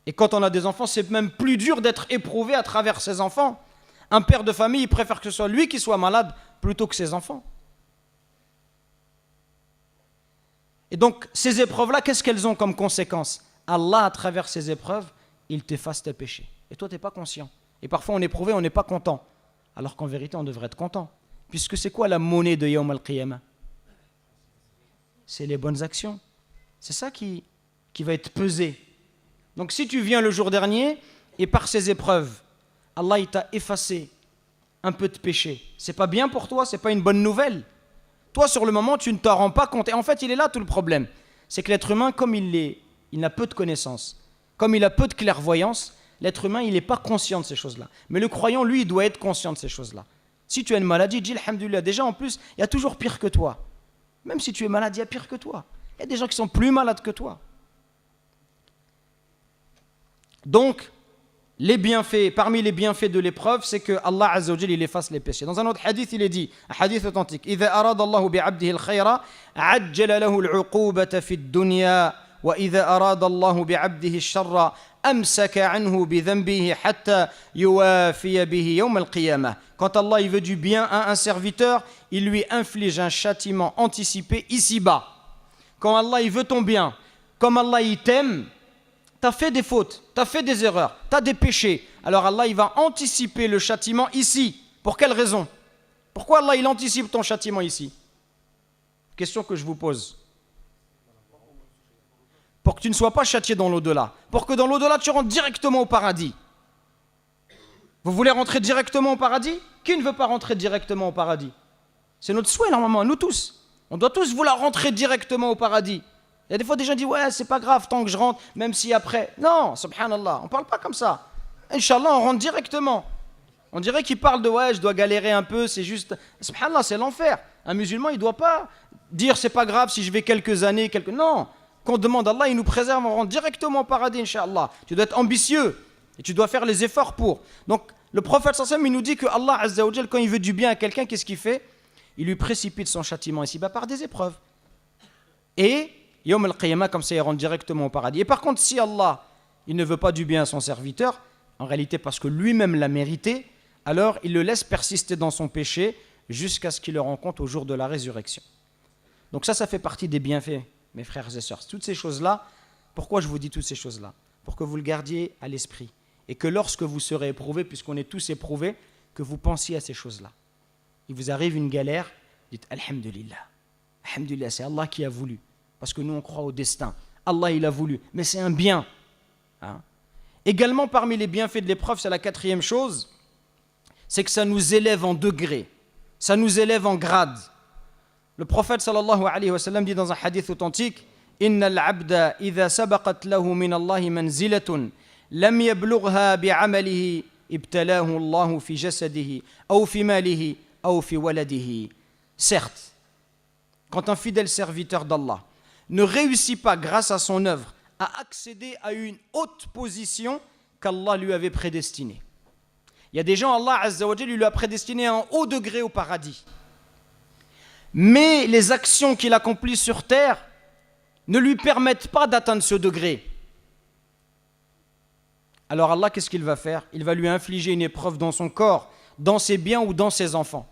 Et quand on a des enfants, c'est même plus dur d'être éprouvé à travers ses enfants. Un père de famille, il préfère que ce soit lui qui soit malade plutôt que ses enfants. Et donc, ces épreuves-là, qu'est-ce qu'elles ont comme conséquence? Allah, à travers ces épreuves, il t'efface tes péchés. Et toi, tu n'es pas conscient. Et parfois, on est éprouvé, on n'est pas content. Alors qu'en vérité, on devrait être content. Puisque c'est quoi la monnaie de Yawm al-Qiyamah? C'est les bonnes actions. C'est ça qui va être pesé. Donc, si tu viens le jour dernier, et par ces épreuves, Allah, il t'a effacé un peu de péché. C'est pas bien pour toi, c'est pas une bonne nouvelle. Toi, sur le moment, tu ne t'en rends pas compte. Et en fait, il est là tout le problème. C'est que l'être humain, comme il n'a peu de connaissances, comme il a peu de clairvoyance, l'être humain, il n'est pas conscient de ces choses-là. Mais le croyant, lui, il doit être conscient de ces choses-là. Si tu as une maladie, dis alhamdoulilah. Déjà, en plus, il y a toujours pire que toi. Même si tu es malade, il y a pire que toi. Il y a des gens qui sont plus malades que toi. Donc, les bienfaits, parmi les bienfaits de l'épreuve, c'est que Allah Azza wa Jalla, il efface les péchés. Dans un autre hadith, il est dit, un hadith authentique, إذا أراد الله بعبده الخير عجل له العقوبة في الدنيا وإذا أراد الله بعبده الشر أمسك عنه بذنبه حتى يوافي به يوم القيامة. Quand Allah il veut du bien à un serviteur, il lui inflige un châtiment anticipé ici-bas. Quand Allah il veut ton bien, comme Allah il t'aime, t'as fait des fautes, t'as fait des erreurs, t'as des péchés. Alors Allah, il va anticiper le châtiment ici. Pour quelle raison? Pourquoi Allah, il anticipe ton châtiment ici? Question que je vous pose. Pour que tu ne sois pas châtié dans l'au-delà. Pour que dans l'au-delà, tu rentres directement au paradis. Vous voulez rentrer directement au paradis? Qui ne veut pas rentrer directement au paradis? C'est notre souhait, normalement, nous tous. On doit tous vouloir rentrer directement au paradis. Il y a des fois des gens disent ouais c'est pas grave tant que je rentre même si après. Non, subhanallah, on parle pas comme ça. Inch'Allah on rentre directement. On dirait qu'il parle de ouais je dois galérer un peu, c'est juste. Subhanallah c'est l'enfer. Un musulman il doit pas dire c'est pas grave si je vais quelques années, Non, qu'on demande à Allah il nous préserve, on rentre directement au paradis Inch'Allah. Tu dois être ambitieux et tu dois faire les efforts pour. Donc le prophète sallallahu alayhi wa sallam il nous dit que Allah Azza wa Jal quand il veut du bien à quelqu'un qu'est-ce qu'il fait? Il lui précipite son châtiment ici par des épreuves. Et Yawm al-Qiyamah, comme ça, il rentre directement au paradis. Et par contre, si Allah, il ne veut pas du bien à son serviteur, en réalité parce que lui-même l'a mérité, alors il le laisse persister dans son péché jusqu'à ce qu'il le rencontre au jour de la résurrection. Donc ça fait partie des bienfaits, mes frères et sœurs. Toutes ces choses-là, pourquoi je vous dis toutes ces choses-là? Pour que vous le gardiez à l'esprit. Et que lorsque vous serez éprouvés, puisqu'on est tous éprouvés, que vous pensiez à ces choses-là. Il vous arrive une galère, dites Alhamdulillah. Alhamdulillah, c'est Allah qui a voulu. Parce que nous, on croit au destin. Allah, il a voulu. Mais c'est un bien. Hein? Également, parmi les bienfaits de l'épreuve, c'est la quatrième chose, c'est que ça nous élève en degrés. Ça nous élève en grade. Le prophète, sallallahu alayhi wa sallam, dit dans un hadith authentique, « Inna al-abda, idha sabaqat lahu min Allahi manzilatun, lam yablugha bi'amalihi, ibtalahu Allahu fi jasadihi, ou fi malihi, ou fi waladihi. » Certes, quand un fidèle serviteur d'Allah ne réussit pas, grâce à son œuvre, à accéder à une haute position qu'Allah lui avait prédestinée. Il y a des gens, Allah Azza wa Jalla lui a prédestiné un haut degré au paradis. Mais les actions qu'il accomplit sur terre ne lui permettent pas d'atteindre ce degré. Alors Allah, qu'est-ce qu'il va faire? Il va lui infliger une épreuve dans son corps, dans ses biens ou dans ses enfants.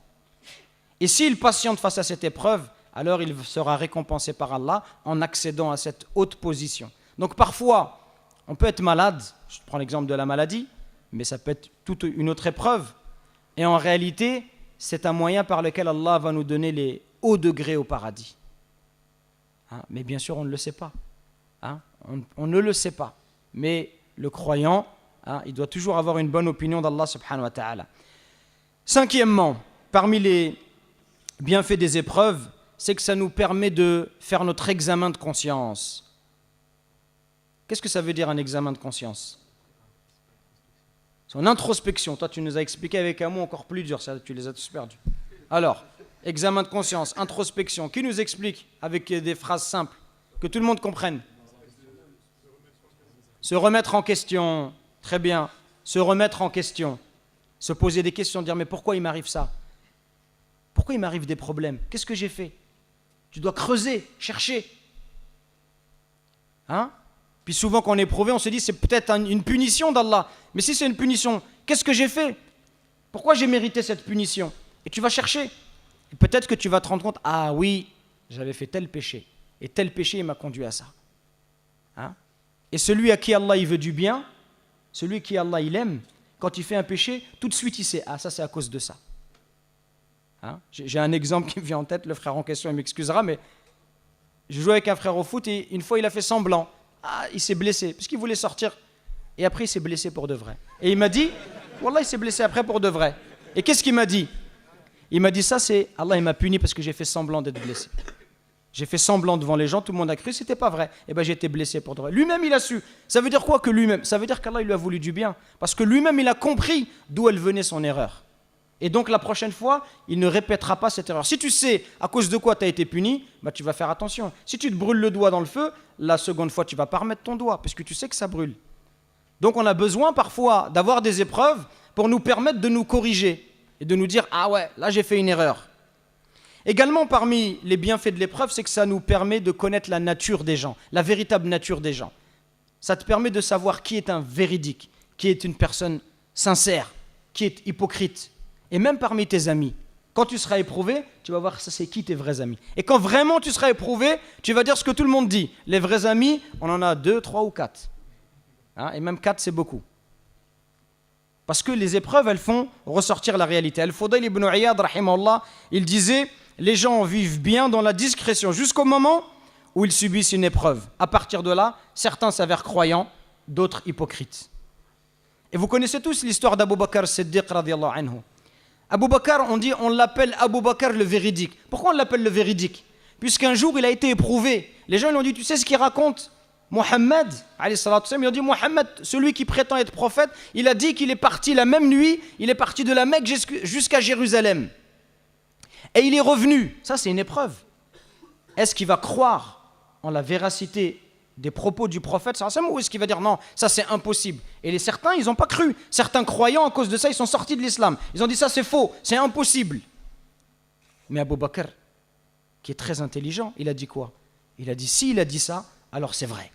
Et s'il patiente face à cette épreuve, alors il sera récompensé par Allah en accédant à cette haute position. Donc parfois, on peut être malade, je prends l'exemple de la maladie, mais ça peut être toute une autre épreuve. Et en réalité, c'est un moyen par lequel Allah va nous donner les hauts degrés au paradis. Hein? Mais bien sûr, on ne le sait pas. Hein? On ne le sait pas. Mais le croyant, hein, il doit toujours avoir une bonne opinion d'Allah subhanahu wa ta'ala. Cinquièmement, parmi les bienfaits des épreuves, c'est que ça nous permet de faire notre examen de conscience. Qu'est-ce que ça veut dire un examen de conscience? C'est une introspection. Toi, tu nous as expliqué avec un mot encore plus dur, ça, tu les as tous perdus. Alors, examen de conscience, introspection. Qui nous explique avec des phrases simples, que tout le monde comprenne? Se remettre en question. Très bien. Se remettre en question. Se poser des questions, dire mais pourquoi il m'arrive ça? Pourquoi il m'arrive des problèmes? Qu'est-ce que j'ai fait? Tu dois creuser, chercher. Hein? Puis souvent quand on est éprouvé, on se dit c'est peut-être une punition d'Allah. Mais si c'est une punition, qu'est-ce que j'ai fait? Pourquoi j'ai mérité cette punition? Et tu vas chercher. Et peut-être que tu vas te rendre compte, ah oui, j'avais fait tel péché. Et tel péché, il m'a conduit à ça. Hein? Et celui à qui Allah il veut du bien, celui qui Allah il aime, quand il fait un péché, tout de suite il sait, ah ça c'est à cause de ça. Hein? J'ai un exemple qui me vient en tête, le frère en question il m'excusera, mais je jouais avec un frère au foot et une fois il a fait semblant. Ah, il s'est blessé, parce qu'il voulait sortir. Et après il s'est blessé pour de vrai. Et il m'a dit, Wallah il s'est blessé après pour de vrai. Et qu'est-ce qu'il m'a dit? Il m'a dit ça c'est, Allah il m'a puni parce que j'ai fait semblant d'être blessé. J'ai fait semblant devant les gens, tout le monde a cru, c'était pas vrai. Et ben j'ai été blessé pour de vrai. Lui-même il a su. Ça veut dire quoi que lui-même? Ça veut dire qu'Allah il lui a voulu du bien. Parce que lui-même il a compris d'où elle venait son erreur. Et donc la prochaine fois, il ne répétera pas cette erreur. Si tu sais à cause de quoi tu as été puni, bah, tu vas faire attention. Si tu te brûles le doigt dans le feu, la seconde fois tu vas pas remettre ton doigt, parce que tu sais que ça brûle. Donc on a besoin parfois d'avoir des épreuves pour nous permettre de nous corriger et de nous dire « Ah ouais, là j'ai fait une erreur ». Également, parmi les bienfaits de l'épreuve, c'est que ça nous permet de connaître la nature des gens, la véritable nature des gens. Ça te permet de savoir qui est un véridique, qui est une personne sincère, qui est hypocrite. Et même parmi tes amis, quand tu seras éprouvé, tu vas voir ça c'est qui tes vrais amis. Et quand vraiment tu seras éprouvé, tu vas dire ce que tout le monde dit. Les vrais amis, on en a 2, 3 ou 4. Hein, et même 4, c'est beaucoup. Parce que les épreuves, elles font ressortir la réalité. Al-Fudayl ibn Iyad, rahimahullah, il disait... Les gens vivent bien dans la discrétion jusqu'au moment où ils subissent une épreuve. À partir de là, certains s'avèrent croyants, d'autres hypocrites. Et vous connaissez tous l'histoire d'Abu Bakr Siddiq radiyallahu anhu. Abu Bakr, on l'appelle Abu Bakr le véridique. Pourquoi on l'appelle le véridique? Puisqu'un jour, il a été éprouvé. Les gens lui ont dit, tu sais ce qu'il raconte? Mohammed, ils ont dit, Mohammed, celui qui prétend être prophète, il a dit qu'il est parti la même nuit, il est parti de la Mecque jusqu'à Jérusalem. Et il est revenu. Ça, c'est une épreuve. Est-ce qu'il va croire en la véracité des propos du prophète ou est-ce qu'il va dire non, ça c'est impossible? Et certains, ils n'ont pas cru. Certains croyants, à cause de ça, ils sont sortis de l'islam. Ils ont dit ça c'est faux, c'est impossible. Mais Abu Bakr, qui est très intelligent, il a dit quoi? Il a dit, s'il a dit ça, alors c'est vrai.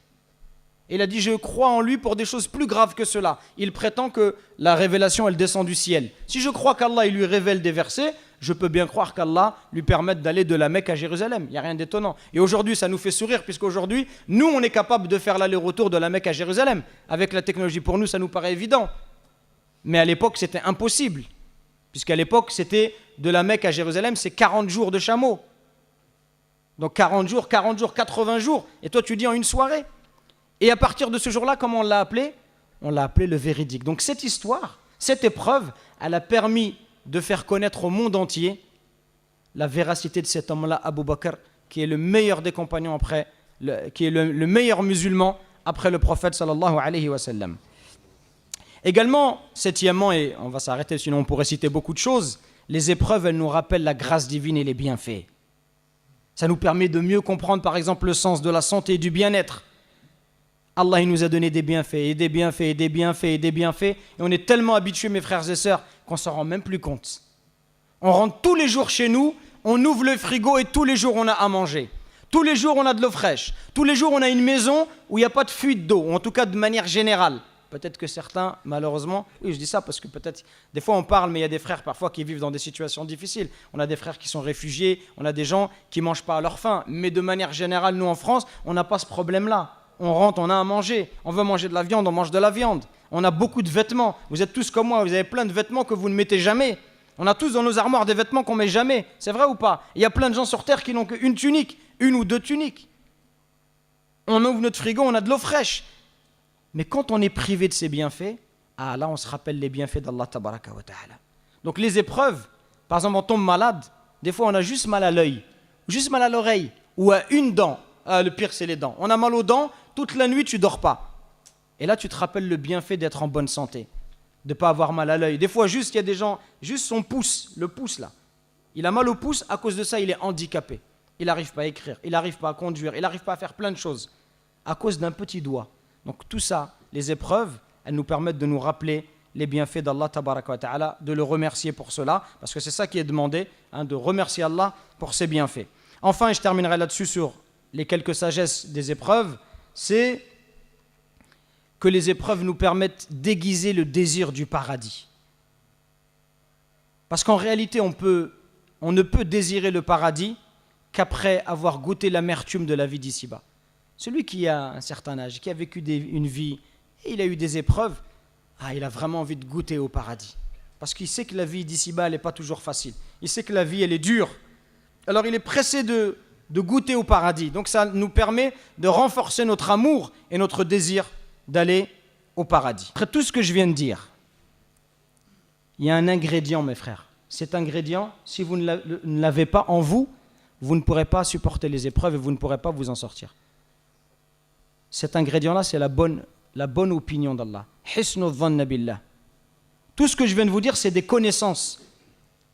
Et il a dit, je crois en lui pour des choses plus graves que cela. Il prétend que la révélation, elle descend du ciel. Si je crois qu'Allah, il lui révèle des versets, je peux bien croire qu'Allah lui permette d'aller de la Mecque à Jérusalem. Il n'y a rien d'étonnant. Et aujourd'hui, ça nous fait sourire, puisqu'aujourd'hui, nous, on est capable de faire l'aller-retour de la Mecque à Jérusalem. Avec la technologie, pour nous, ça nous paraît évident. Mais à l'époque, c'était impossible. Puisqu'à l'époque, c'était de la Mecque à Jérusalem, c'est 40 jours de chameau. Donc 40 jours, 80 jours. Et toi, tu dis en une soirée. Et à partir de ce jour-là, comment on l'a appelé? On l'a appelé le véridique. Donc cette histoire, cette épreuve, elle a permis de faire connaître au monde entier la véracité de cet homme-là, Abu Bakr, qui est le meilleur des compagnons après, qui est le meilleur musulman après le prophète sallallahu alayhi wa sallam. Également, septièmement, et on va s'arrêter sinon on pourrait citer beaucoup de choses, les épreuves, elles nous rappellent la grâce divine et les bienfaits. Ça nous permet de mieux comprendre par exemple le sens de la santé et du bien-être. Allah il nous a donné des bienfaits, et des bienfaits, et des bienfaits, et des bienfaits. Et on est tellement habitués, mes frères et sœurs, qu'on ne s'en rend même plus compte. On rentre tous les jours chez nous, on ouvre le frigo et tous les jours on a à manger. Tous les jours on a de l'eau fraîche. Tous les jours on a une maison où il n'y a pas de fuite d'eau, ou en tout cas de manière générale. Peut-être que certains, malheureusement, oui je dis ça parce que peut-être, des fois on parle, mais il y a des frères parfois qui vivent dans des situations difficiles. On a des frères qui sont réfugiés, on a des gens qui ne mangent pas à leur faim. Mais de manière générale, nous en France, on n'a pas ce problème-là. On rentre, on a à manger. On veut manger de la viande, on mange de la viande. On a beaucoup de vêtements. Vous êtes tous comme moi, vous avez plein de vêtements que vous ne mettez jamais. On a tous dans nos armoires des vêtements qu'on ne met jamais. C'est vrai ou pas? Il y a plein de gens sur Terre qui n'ont qu'une tunique, une ou deux tuniques. On ouvre notre frigo, on a de l'eau fraîche. Mais quand on est privé de ces bienfaits, ah là on se rappelle les bienfaits d'Allah tabaraka wa ta'ala. Donc les épreuves, par exemple on tombe malade, des fois on a juste mal à l'œil, juste mal à l'oreille, ou à une dent. Ah, le pire c'est les dents. On a mal aux dents, toute la nuit tu dors pas. Et là tu te rappelles le bienfait d'être en bonne santé, de ne pas avoir mal à l'œil. Des fois juste il y a des gens, juste son pouce, le pouce là, il a mal au pouce, à cause de ça il est handicapé. Il n'arrive pas à écrire, il n'arrive pas à conduire, il n'arrive pas à faire plein de choses, à cause d'un petit doigt. Donc tout ça, les épreuves, elles nous permettent de nous rappeler les bienfaits d'Allah tabaraka wa ta'ala, de le remercier pour cela, parce que c'est ça qui est demandé, de remercier Allah pour ses bienfaits. Enfin, et je terminerai là-dessus sur les quelques sagesses des épreuves, c'est que les épreuves nous permettent d'aiguiser le désir du paradis. Parce qu'en réalité, on ne peut désirer le paradis qu'après avoir goûté l'amertume de la vie d'ici-bas. Celui qui a un certain âge, qui a vécu une vie, et il a eu des épreuves, il a vraiment envie de goûter au paradis. Parce qu'il sait que la vie d'ici-bas, elle n'est pas toujours facile. Il sait que la vie, elle est dure. Alors il est pressé de goûter au paradis. Donc ça nous permet de renforcer notre amour et notre désir d'aller au paradis. Après tout ce que je viens de dire, il y a un ingrédient, mes frères. Cet ingrédient, si vous ne l'avez pas en vous, vous ne pourrez pas supporter les épreuves et vous ne pourrez pas vous en sortir. Cet ingrédient-là, c'est la bonne opinion d'Allah. Hisnu dhanna billah. Tout ce que je viens de vous dire, c'est des connaissances.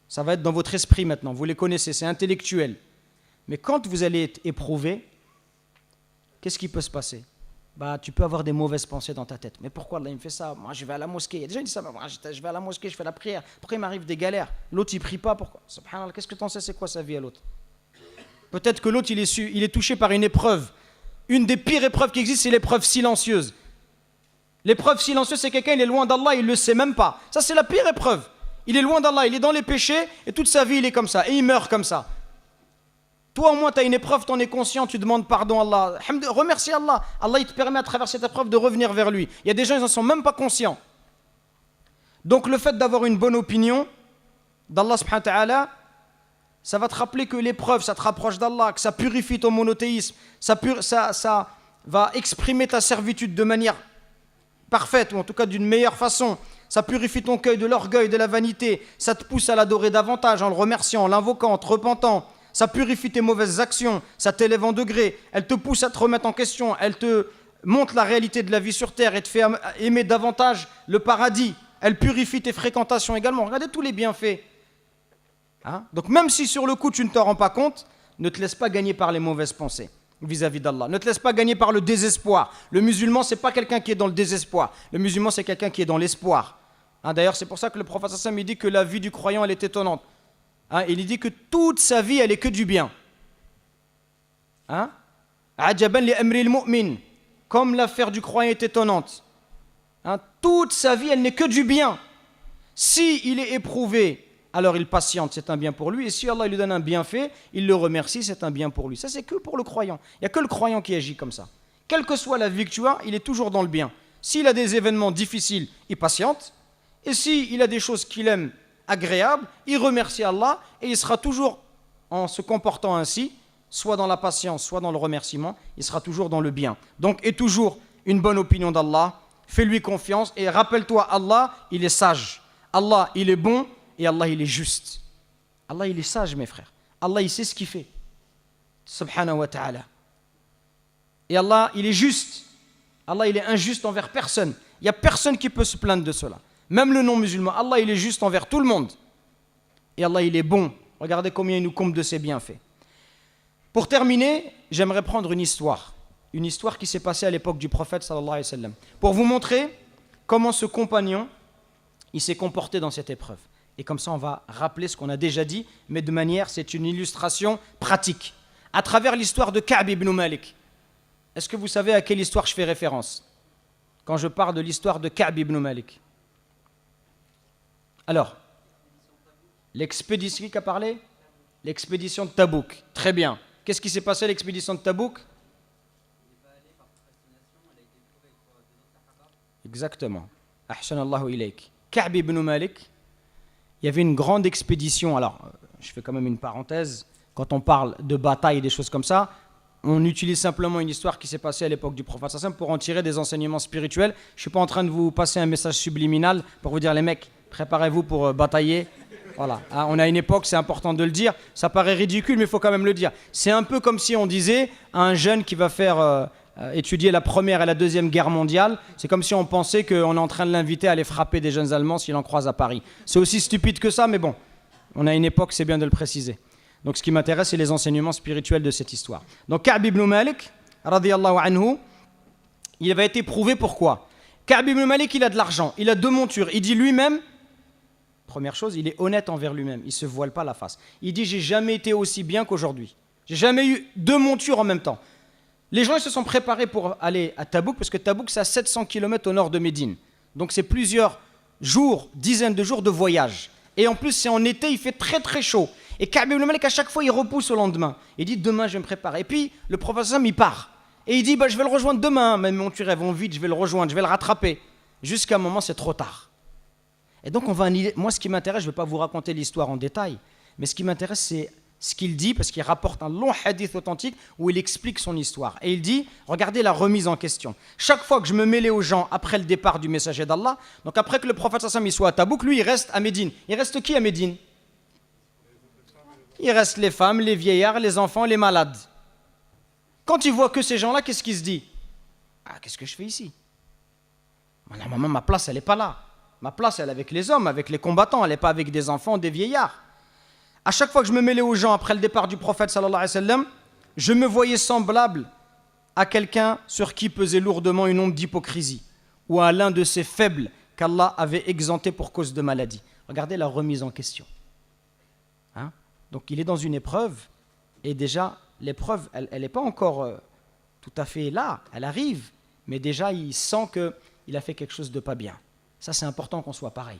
Ça va être dans votre esprit maintenant. Vous les connaissez, c'est intellectuel. Mais quand vous allez être éprouvé, qu'est-ce qui peut se passer? Tu peux avoir des mauvaises pensées dans ta tête. Mais pourquoi Allah il me fait ça? Moi, je vais à la mosquée. Il y a des gens qui disent ça. Moi, je vais à la mosquée, je fais la prière. Pourquoi il m'arrive des galères? L'autre, il prie pas. Pourquoi? Subhanallah, qu'est-ce que tu en sais? C'est quoi sa vie à l'autre? Peut-être que l'autre, il est touché par une épreuve. Une des pires épreuves qui existent, c'est l'épreuve silencieuse. L'épreuve silencieuse, c'est quelqu'un, il est loin d'Allah, il ne le sait même pas. Ça, c'est la pire épreuve. Il est loin d'Allah, il est dans les péchés, et toute sa vie, il est comme ça, et il meurt comme ça. Toi, au moins, tu as une épreuve, tu en es conscient, tu demandes pardon à Allah. Remercie Allah. Allah, il te permet à travers cette épreuve de revenir vers lui. Il y a des gens, ils n'en sont même pas conscients. Donc, le fait d'avoir une bonne opinion d'Allah subhanahu wa ta'ala, ça va te rappeler que l'épreuve, ça te rapproche d'Allah, que ça purifie ton monothéisme, ça va exprimer ta servitude de manière parfaite, ou en tout cas d'une meilleure façon. Ça purifie ton cœur de l'orgueil, de la vanité. Ça te pousse à l'adorer davantage en le remerciant, en l'invoquant, en te repentant. Ça purifie tes mauvaises actions, ça t'élève en degré. Elle te pousse à te remettre en question. Elle te montre la réalité de la vie sur terre et te fait aimer davantage le paradis. Elle purifie tes fréquentations également. Regardez tous les bienfaits. Donc même si sur le coup tu ne t'en rends pas compte, ne te laisse pas gagner par les mauvaises pensées vis-à-vis d'Allah. Ne te laisse pas gagner par le désespoir. Le musulman, c'est pas quelqu'un qui est dans le désespoir. Le musulman, c'est quelqu'un qui est dans l'espoir. D'ailleurs, c'est pour ça que le prophète sallallahu alayhi wa sallam, il dit que la vie du croyant, elle est étonnante. Il dit que toute sa vie, elle est que du bien. Ajaban li amri al-mu'min. Comme l'affaire du croyant est étonnante. Toute sa vie, elle n'est que du bien. Si il est éprouvé, alors il patiente, c'est un bien pour lui. Et si Allah lui donne un bienfait, il le remercie, c'est un bien pour lui. Ça, c'est que pour le croyant. Il n'y a que le croyant qui agit comme ça. Quelle que soit la vie que tu as, il est toujours dans le bien. S'il a des événements difficiles, il patiente. Et s'il a des choses qu'il aime agréables, il remercie Allah. Et il sera toujours, en se comportant ainsi, soit dans la patience, soit dans le remerciement, il sera toujours dans le bien. Donc, aie toujours une bonne opinion d'Allah. Fais-lui confiance. Et rappelle-toi, Allah, il est sage. Allah, il est bon. Et Allah, il est juste. Allah, il est sage, mes frères. Allah, il sait ce qu'il fait. Subhanahu wa ta'ala. Et Allah, il est juste. Allah, il est injuste envers personne. Il n'y a personne qui peut se plaindre de cela. Même le non-musulman. Allah, il est juste envers tout le monde. Et Allah, il est bon. Regardez combien il nous comble de ses bienfaits. Pour terminer, j'aimerais prendre une histoire. Une histoire qui s'est passée à l'époque du prophète, sallallahu alayhi wa sallam. Pour vous montrer comment ce compagnon, il s'est comporté dans cette épreuve. Et comme ça, on va rappeler ce qu'on a déjà dit, mais de manière, c'est une illustration pratique. À travers l'histoire de Ka'b ibn Malik. Est-ce que vous savez à quelle histoire je fais référence quand je parle de l'histoire de Ka'b ibn Malik? Alors, l'expédition qui a parlé? L'expédition de Tabouk. Très bien. Qu'est-ce qui s'est passé à l'expédition de Tabouk? Exactement. Ahsanallahu ilayk. Ka'b ibn Malik, il y avait une grande expédition. Alors, je fais quand même une parenthèse. Quand on parle de bataille et des choses comme ça, on utilise simplement une histoire qui s'est passée à l'époque du prophète sallallahu alayhi wa sallam pour en tirer des enseignements spirituels. Je ne suis pas en train de vous passer un message subliminal pour vous dire, les mecs, préparez-vous pour batailler. Voilà. On a une époque, c'est important de le dire. Ça paraît ridicule, mais il faut quand même le dire. C'est un peu comme si on disait à un jeune qui va faire étudier la première et la deuxième guerre mondiale, c'est comme si on pensait qu'on est en train de l'inviter à aller frapper des jeunes Allemands s'il en croise à Paris. C'est aussi stupide que ça, mais bon, on a une époque, c'est bien de le préciser. Donc ce qui m'intéresse, c'est les enseignements spirituels de cette histoire. Donc Ka'b ibn Malik, radiyallahu anhu, il avait été prouvé pourquoi. Ka'b ibn Malik, il a de l'argent, il a 2 montures. Il dit lui-même, première chose, il est honnête envers lui-même, il ne se voile pas la face. Il dit, j'ai jamais été aussi bien qu'aujourd'hui. J'ai jamais eu 2 montures en même temps. Les gens ils se sont préparés pour aller à Tabouk, parce que Tabouk, c'est à 700 km au nord de Médine. Donc c'est plusieurs jours, dizaines de jours de voyage. Et en plus, c'est en été, il fait très très chaud. Et Ka'b ibn Malik, à chaque fois, il repousse au lendemain. Il dit, demain, je vais me préparer. Et puis, le prophète sallam, il part. Et il dit, je vais le rejoindre demain. Même mon tueur vont vite, je vais le rejoindre, je vais le rattraper. Jusqu'à un moment, c'est trop tard. Et donc, moi, ce qui m'intéresse, je ne vais pas vous raconter l'histoire en détail, mais ce qui m'intéresse, c'est ce qu'il dit, parce qu'il rapporte un long hadith authentique où il explique son histoire. Et il dit, regardez la remise en question. Chaque fois que je me mêlais aux gens après le départ du messager d'Allah, donc après que le prophète sallam il soit à Tabouk, lui, il reste à Médine. Il reste qui à Médine? Il reste les femmes, les vieillards, les enfants, les malades. Quand il voit que ces gens-là, qu'est-ce qu'il se dit? Qu'est-ce que je fais ici? Maman, ma place, elle n'est pas là. Ma place, elle est avec les hommes, avec les combattants, elle n'est pas avec des enfants, des vieillards. À chaque fois que je me mêlais aux gens après le départ du prophète sallallahu alayhi wa sallam, je me voyais semblable à quelqu'un sur qui pesait lourdement une onde d'hypocrisie ou à l'un de ces faibles qu'Allah avait exemptés pour cause de maladie. Regardez la remise en question. Donc il est dans une épreuve et déjà l'épreuve, elle n'est pas encore tout à fait là, elle arrive, mais déjà il sent qu'il a fait quelque chose de pas bien. Ça c'est important qu'on soit pareil,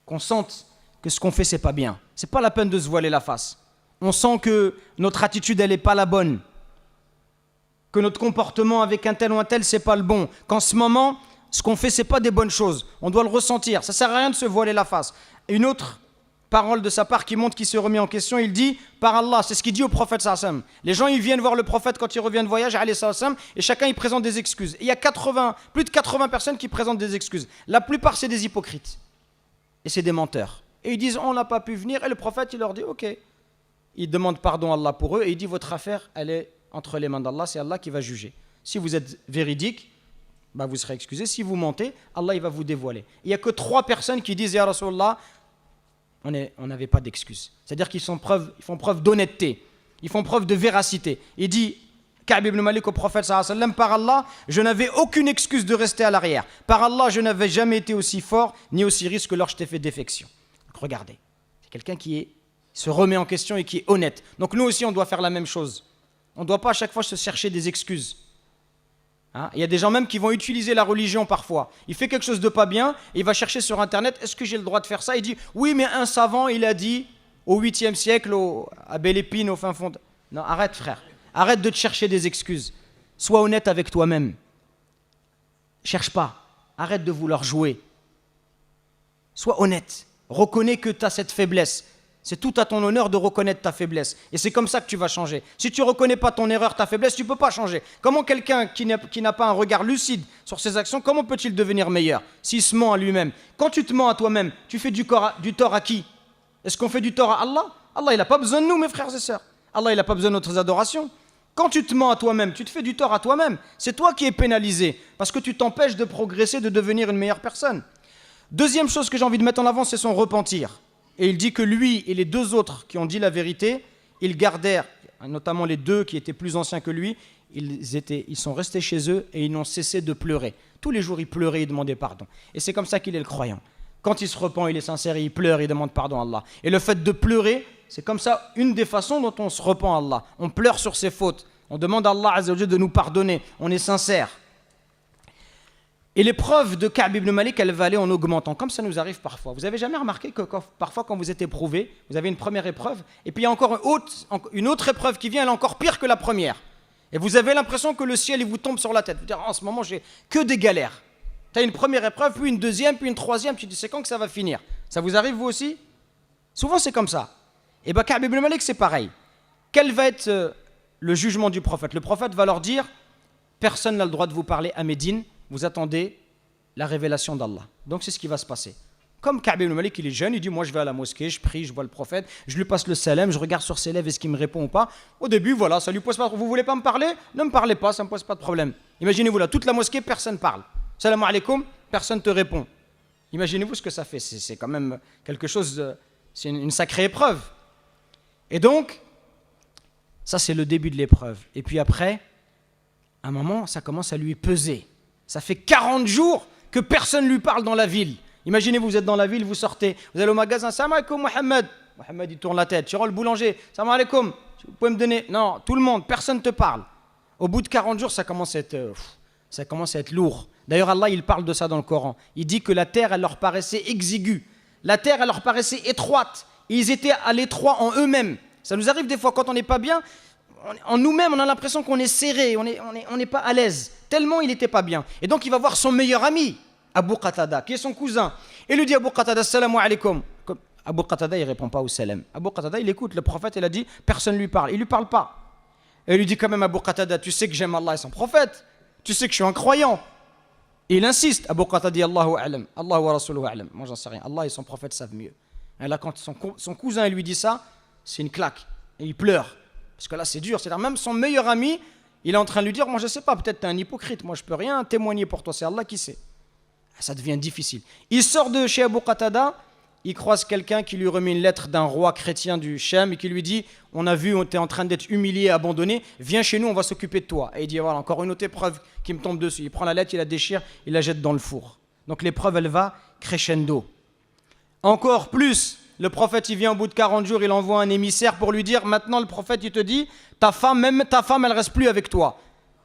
qu'on sente que ce qu'on fait, c'est pas bien. C'est pas la peine de se voiler la face. On sent que notre attitude, elle n'est pas la bonne. Que notre comportement avec un tel ou un tel, c'est pas le bon. Qu'en ce moment, ce qu'on fait, c'est pas des bonnes choses. On doit le ressentir. Ça sert à rien de se voiler la face. Une autre parole de sa part qui montre qu'il se remet en question, il dit, par Allah, c'est ce qu'il dit au prophète sallallahu alayhi wa sallam. Les gens, ils viennent voir le prophète quand il revient de voyage, alayhi sallam, et chacun, il présente des excuses. Et il y a plus de 80 personnes qui présentent des excuses. La plupart, c'est des hypocrites. Et c'est des menteurs. Et ils disent, on n'a pas pu venir. Et le prophète, il leur dit, ok. Il demande pardon à Allah pour eux. Et il dit, votre affaire, elle est entre les mains d'Allah. C'est Allah qui va juger. Si vous êtes véridique, vous serez excusé. Si vous mentez, Allah, il va vous dévoiler. Il n'y a que 3 personnes qui disent, Ya Rasulallah, on n'avait pas d'excuse. C'est-à-dire qu'ils font preuve d'honnêteté. Ils font preuve de véracité. Il dit, Ka'b ibn Malik au prophète sallallahu alayhi wa sallam, par Allah, je n'avais aucune excuse de rester à l'arrière. Par Allah, je n'avais jamais été aussi fort, ni aussi riche que lorsque je t'ai fait défection. Regardez, c'est quelqu'un qui se remet en question et qui est honnête. Donc nous aussi, on doit faire la même chose. On ne doit pas à chaque fois se chercher des excuses. Il y a des gens même qui vont utiliser la religion parfois. Il fait quelque chose de pas bien, et il va chercher sur Internet, est-ce que j'ai le droit de faire ça? Il dit, oui, mais un savant, il a dit, au 8e siècle, à Belle-Épine, au fin fond... Non, arrête frère, arrête de te chercher des excuses. Sois honnête avec toi-même. Cherche pas, arrête de vouloir jouer. Sois honnête. Reconnais que tu as cette faiblesse. C'est tout à ton honneur de reconnaître ta faiblesse. Et c'est comme ça que tu vas changer. Si tu ne reconnais pas ton erreur, ta faiblesse, tu ne peux pas changer. Comment quelqu'un qui n'a pas un regard lucide sur ses actions, comment peut-il devenir meilleur s'il se ment à lui-même? Quand tu te mens à toi-même, tu fais du tort à qui? Est-ce qu'on fait du tort à Allah? Allah, il n'a pas besoin de nous, mes frères et sœurs. Allah, il n'a pas besoin de notre adoration. Quand tu te mens à toi-même, tu te fais du tort à toi-même. C'est toi qui es pénalisé parce que tu t'empêches de progresser, de devenir une meilleure personne. Deuxième chose que j'ai envie de mettre en avant, c'est son repentir. Et il dit que lui et les 2 autres qui ont dit la vérité, ils gardèrent, notamment les 2 qui étaient plus anciens que lui, ils sont restés chez eux et ils n'ont cessé de pleurer. Tous les jours, ils pleuraient, ils demandaient pardon. Et c'est comme ça qu'il est le croyant. Quand il se repent, il est sincère, il pleure, il demande pardon à Allah. Et le fait de pleurer, c'est comme ça une des façons dont on se repent à Allah. On pleure sur ses fautes. On demande à Allah Azza wa Jalla de nous pardonner. On est sincère. Et l'épreuve de Ka'b ibn Malik, elle va aller en augmentant, comme ça nous arrive parfois. Vous avez jamais remarqué que parfois quand vous êtes éprouvé, vous avez une première épreuve, et puis il y a encore une autre épreuve qui vient, elle est encore pire que la première. Et vous avez l'impression que le ciel il vous tombe sur la tête. Vous dites, en ce moment, j'ai que des galères. Tu as une première épreuve, puis une deuxième, puis une troisième, tu te dis, c'est quand que ça va finir? Ça vous arrive vous aussi? Souvent c'est comme ça. Et bien Ka'b ibn Malik, c'est pareil. Quel va être le jugement du prophète? Le prophète va leur dire, personne n'a le droit de vous parler à Médine, vous attendez la révélation d'Allah. Donc c'est ce qui va se passer. Comme Ka'b ibn Malik, il est jeune, il dit, moi je vais à la mosquée, je prie, je vois le prophète, je lui passe le salam, je regarde sur ses lèvres, est-ce qu'il me répond ou pas? Au début, voilà, ça lui pose pas de problème. Vous voulez pas me parler? Ne me parlez pas, ça ne me pose pas de problème. Imaginez-vous là, toute la mosquée, personne ne parle. Salam alaikum, personne ne te répond. Imaginez-vous ce que ça fait. C'est quand même quelque chose, c'est une sacrée épreuve. Et donc, ça c'est le début de l'épreuve. Et puis après, à un moment, ça commence à lui peser. Ça fait 40 jours que personne ne lui parle dans la ville. Imaginez, vous êtes dans la ville, vous sortez, vous allez au magasin, salam alaikum Mohamed. Mohamed, il tourne la tête. Chiro le boulanger, salam alaikum. Vous pouvez me donner? Non, tout le monde, personne ne te parle. Au bout de 40 jours, ça commence à être lourd. D'ailleurs, Allah, il parle de ça dans le Coran. Il dit que la terre, elle leur paraissait exiguë. La terre, elle leur paraissait étroite. Ils étaient à l'étroit en eux-mêmes. Ça nous arrive des fois quand on n'est pas bien, en nous-mêmes, on a l'impression qu'on est serré, on n'est pas à l'aise. Tellement il n'était pas bien. Et donc il va voir son meilleur ami, Abu Qatada, qui est son cousin. Et lui dit Abu Qatada, salam alaikum. Abu Qatada, il ne répond pas au salam. Abu Qatada, il écoute, le prophète, il a dit, personne ne lui parle. Il ne lui parle pas. Et il lui dit quand même, Abu Qatada, tu sais que j'aime Allah et son prophète. Tu sais que je suis un croyant. Et il insiste. Abu Qatada dit, Allahu a'lam. Allahu wa rasuluhu a'lam. Moi, j'en sais rien. Allah et son prophète savent mieux. Et là, quand son cousin lui dit ça, c'est une claque. Et il pleure. Parce que là, c'est dur. C'est-à-dire, même son meilleur ami, il est en train de lui dire, moi, je ne sais pas, peut-être tu es un hypocrite. Moi, je ne peux rien témoigner pour toi. C'est Allah qui sait. Ça devient difficile. Il sort de chez Abu Qatada. Il croise quelqu'un qui lui remet une lettre d'un roi chrétien du Chem et qui lui dit « On a vu, tu es en train d'être humilié, abandonné, viens chez nous, on va s'occuper de toi. » Et il dit « Voilà, encore une autre épreuve qui me tombe dessus. » Il prend la lettre, il la déchire, il la jette dans le four. Donc l'épreuve, elle va crescendo. Encore plus, le prophète, il vient au bout de 40 jours, il envoie un émissaire pour lui dire « Maintenant, le prophète, il te dit « Même ta femme, elle ne reste plus avec toi.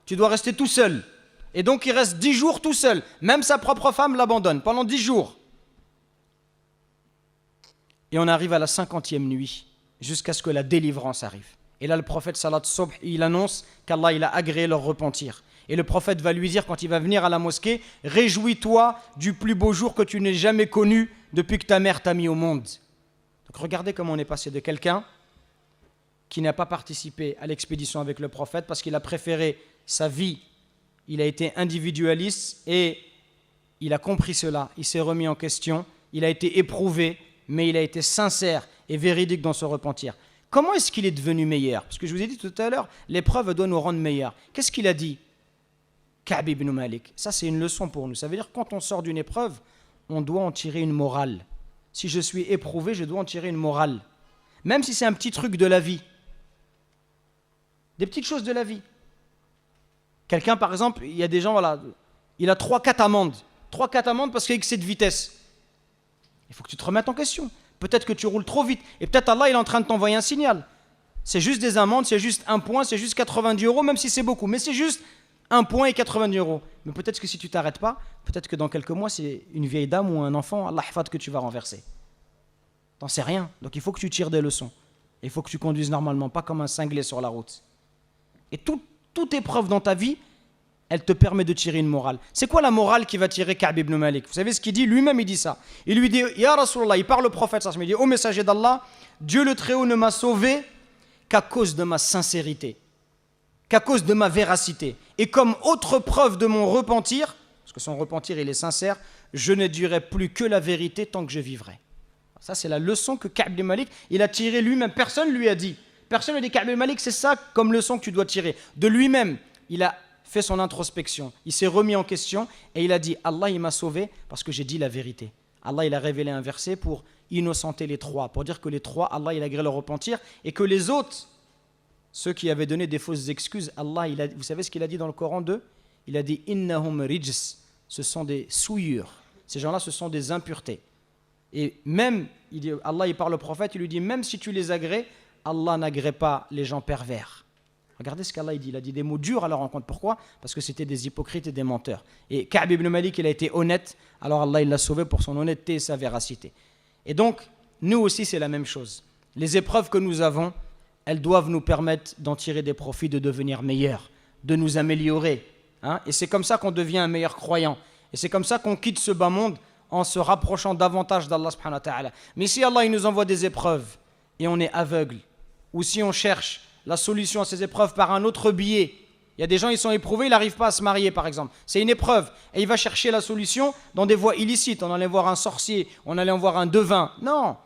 Tu dois rester tout seul. » Et donc, il reste 10 jours tout seul. Même sa propre femme l'abandonne pendant 10 jours. Et on arrive à la 50e nuit, jusqu'à ce que la délivrance arrive. Et là, le prophète Salat Sobh, il annonce qu'Allah, il a agréé leur repentir. Et le prophète va lui dire, quand il va venir à la mosquée, « Réjouis-toi du plus beau jour que tu n'aies jamais connu depuis que ta mère t'a mis au monde. » Donc regardez comment on est passé de quelqu'un qui n'a pas participé à l'expédition avec le prophète parce qu'il a préféré sa vie. Il a été individualiste et il a compris cela. Il s'est remis en question, il a été éprouvé, mais il a été sincère et véridique dans son repentir. Comment est-ce qu'il est devenu meilleur? Parce que je vous ai dit tout à l'heure, l'épreuve doit nous rendre meilleurs. Qu'est-ce qu'il a dit? Ka'b ibn Malik. Ça, c'est une leçon pour nous. Ça veut dire que quand on sort d'une épreuve, on doit en tirer une morale. Si je suis éprouvé, je dois en tirer une morale. Même si c'est un petit truc de la vie. Des petites choses de la vie. Quelqu'un, par exemple, il y a des gens, voilà, il a 3-4 amendes. 3-4 amendes parce qu'il excès de vitesse. Il faut que tu te remettes en question. Peut-être que tu roules trop vite. Et peut-être Allah, il est en train de t'envoyer un signal. C'est juste des amendes, c'est juste 1 point, c'est juste 90 €, même si c'est beaucoup. Mais c'est juste 1 point et 90 €. Mais peut-être que si tu ne t'arrêtes pas, peut-être que dans quelques mois, c'est une vieille dame ou un enfant, Allah hafad, que tu vas renverser. T'en sais rien. Donc il faut que tu tires des leçons. Il faut que tu conduises normalement, pas comme un cinglé sur la route. Et toute épreuve dans ta vie, elle te permet de tirer une morale. C'est quoi la morale qui va tirer Ka'b ibn Malik? Vous savez ce qu'il dit? Lui-même, il dit ça. Il lui dit, Ya Rasulallah, il parle au prophète, il dit, ô messager d'Allah, Dieu le Très-Haut ne m'a sauvé qu'à cause de ma sincérité, qu'à cause de ma véracité. Et comme autre preuve de mon repentir, parce que son repentir, il est sincère, je ne dirai plus que la vérité tant que je vivrai. Ça, c'est la leçon que Ka'b ibn Malik, il a tiré lui-même. Personne ne lui a dit. Personne ne dit, Ka'b ibn Malik, c'est ça comme leçon que tu dois tirer. De lui-même, il a fait son introspection, il s'est remis en question et il a dit, Allah il m'a sauvé parce que j'ai dit la vérité. Allah il a révélé un verset pour innocenter les 3, pour dire que les 3, Allah il a agréé leur repentir et que les autres, ceux qui avaient donné des fausses excuses, Allah, vous savez ce qu'il a dit dans le Coran d'eux? Il a dit, Innahum rijs, ce sont des souillures. Ces gens-là, ce sont des impuretés. Et même, Allah il parle au prophète, il lui dit, même si tu les agrées, Allah n'agrée pas les gens pervers. Regardez ce qu'Allah dit. Il a dit des mots durs à leur rencontre. Pourquoi? Parce que c'était des hypocrites et des menteurs. Et Ka'b ibn Malik, il a été honnête. Alors Allah, il l'a sauvé pour son honnêteté et sa véracité. Et donc, nous aussi, c'est la même chose. Les épreuves que nous avons, elles doivent nous permettre d'en tirer des profits, de devenir meilleurs, de nous améliorer. Et c'est comme ça qu'on devient un meilleur croyant. Et c'est comme ça qu'on quitte ce bas monde en se rapprochant davantage d'Allah subhanahu wa ta'ala. Mais si Allah, il nous envoie des épreuves et on est aveugle, ou si on cherche la solution à ces épreuves par un autre biais. Il y a des gens, ils sont éprouvés, ils n'arrivent pas à se marier, par exemple. C'est une épreuve. Et il va chercher la solution dans des voies illicites. On allait voir un sorcier, on allait voir un devin. Non.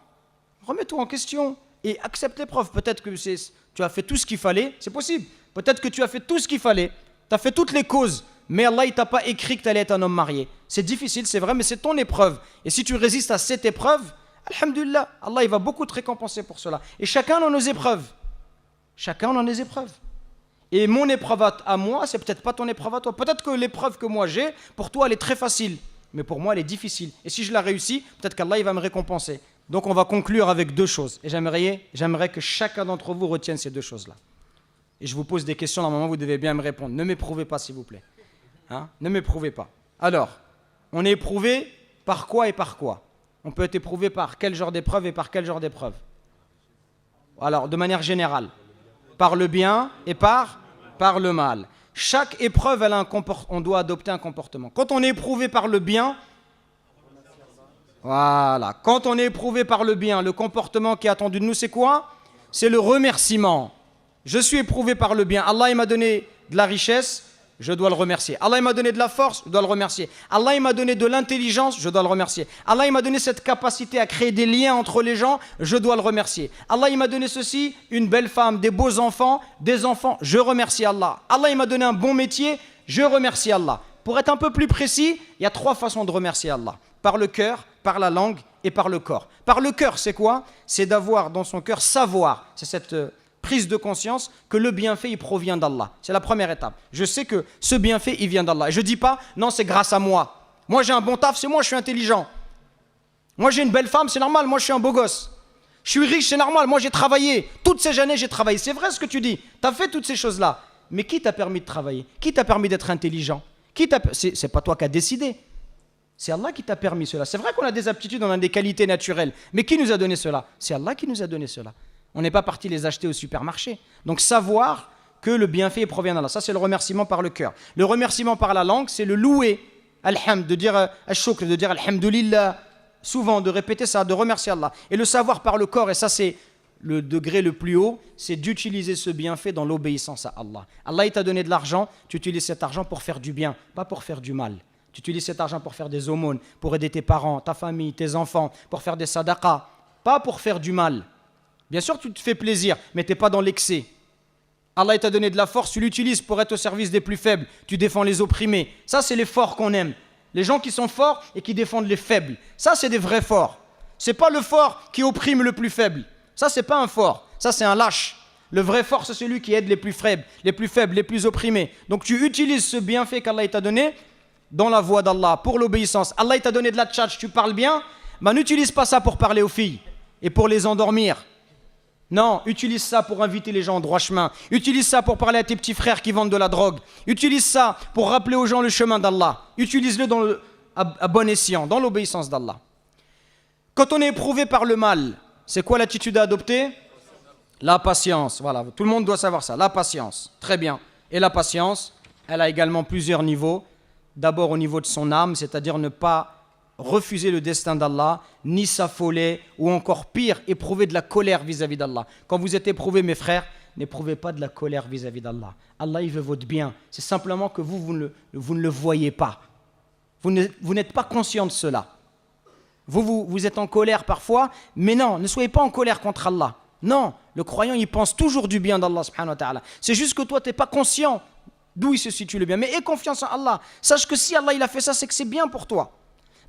Remets-toi en question et accepte l'épreuve. Peut-être que tu as fait tout ce qu'il fallait. C'est possible. Peut-être que tu as fait tout ce qu'il fallait. Tu as fait toutes les causes. Mais Allah, il ne t'a pas écrit que tu allais être un homme marié. C'est difficile, c'est vrai, mais c'est ton épreuve. Et si tu résistes à cette épreuve, alhamdulillah, Allah, il va beaucoup te récompenser pour cela. Et chacun a nos épreuves. Chacun a des épreuves. Et mon épreuve à moi, c'est peut-être pas ton épreuve à toi. Peut-être que l'épreuve que moi j'ai, pour toi, elle est très facile. Mais pour moi, elle est difficile. Et si je la réussis, peut-être qu'Allah, il va me récompenser. Donc, on va conclure avec 2 choses. Et j'aimerais que chacun d'entre vous retienne ces 2 choses-là. Et je vous pose des questions, normalement, vous devez bien me répondre. Ne m'éprouvez pas, s'il vous plaît. Ne m'éprouvez pas. Alors, on est éprouvé par quoi et par quoi? On peut être éprouvé par quel genre d'épreuve et par quel genre d'épreuve? Alors, de manière générale, par le bien et par le mal. Chaque épreuve, on doit adopter un comportement. Quand on est éprouvé par le bien, voilà. Quand on est éprouvé par le bien, le comportement qui est attendu de nous, c'est quoi? C'est le remerciement. Je suis éprouvé par le bien. Allah, il m'a donné de la richesse, je dois le remercier. Allah, il m'a donné de la force, je dois le remercier. Allah, il m'a donné de l'intelligence, je dois le remercier. Allah, il m'a donné cette capacité à créer des liens entre les gens, je dois le remercier. Allah, il m'a donné ceci, une belle femme, des beaux enfants, des enfants, je remercie Allah. Allah, il m'a donné un bon métier, je remercie Allah. Pour être un peu plus précis, il y a 3 façons de remercier Allah. Par le cœur, par la langue et par le corps. Par le cœur, c'est quoi? C'est d'avoir dans son cœur savoir, c'est cette prise de conscience que le bienfait, il provient d'Allah. C'est la première étape. Je sais que ce bienfait, il vient d'Allah. Et je ne dis pas, non, c'est grâce à moi. Moi, j'ai un bon taf, c'est moi, je suis intelligent. Moi, j'ai une belle femme, c'est normal, moi, je suis un beau gosse. Je suis riche, c'est normal, moi, j'ai travaillé. Toutes ces années, j'ai travaillé. C'est vrai ce que tu dis. Tu as fait toutes ces choses-là. Mais qui t'a permis de travailler? Qui t'a permis d'être intelligent? C'est pas toi qui as décidé. C'est Allah qui t'a permis cela. C'est vrai qu'on a des aptitudes, on a des qualités naturelles. Mais qui nous a donné cela? C'est Allah qui nous a donné cela. On n'est pas parti les acheter au supermarché. Donc savoir que le bienfait provient d'Allah. Ça, c'est le remerciement par le cœur. Le remerciement par la langue, c'est le louer. Alhamd, de dire al-shukr, de dire alhamdulillah. Souvent, de répéter ça, de remercier Allah. Et le savoir par le corps, et ça, c'est le degré le plus haut, c'est d'utiliser ce bienfait dans l'obéissance à Allah. Allah, il t'a donné de l'argent, tu utilises cet argent pour faire du bien, pas pour faire du mal. Tu utilises cet argent pour faire des aumônes, pour aider tes parents, ta famille, tes enfants, pour faire des sadaqas, pas pour faire du mal. Bien sûr, tu te fais plaisir, mais tu n'es pas dans l'excès. Allah t'a donné de la force, tu l'utilises pour être au service des plus faibles. Tu défends les opprimés. Ça, c'est les forts qu'on aime. Les gens qui sont forts et qui défendent les faibles. Ça, c'est des vrais forts. Ce n'est pas le fort qui opprime le plus faible. Ça, ce n'est pas un fort. Ça, c'est un lâche. Le vrai fort, c'est celui qui aide les plus faibles, les plus opprimés. Donc, tu utilises ce bienfait qu'Allah t'a donné dans la voie d'Allah, pour l'obéissance. Allah t'a donné de la tchatch, tu parles bien, ben n'utilise pas ça pour parler aux filles et pour les endormir. Non, utilise ça pour inviter les gens au droit chemin. Utilise ça pour parler à tes petits frères qui vendent de la drogue. Utilise ça pour rappeler aux gens le chemin d'Allah. Utilise-le à bon escient, dans l'obéissance d'Allah. Quand on est éprouvé par le mal, c'est quoi l'attitude à adopter? La patience, voilà, tout le monde doit savoir ça, la patience, très bien. Et la patience, elle a également plusieurs niveaux. D'abord au niveau de son âme, c'est-à-dire ne pas refuser le destin d'Allah, ni s'affoler, ou encore pire, éprouver de la colère vis-à-vis d'Allah. Quand vous êtes éprouvés, mes frères, n'éprouvez pas de la colère vis-à-vis d'Allah. Allah, il veut votre bien. C'est simplement que vous ne le voyez pas. Vous n'êtes pas conscient de cela. Vous êtes en colère parfois, mais non, ne soyez pas en colère contre Allah. Non, le croyant, il pense toujours du bien d'Allah subhanahu wa ta'ala. C'est juste que toi, tu n'es pas conscient d'où il se situe le bien. Mais aie confiance en Allah. Sache que si Allah il a fait ça, c'est que c'est bien pour toi.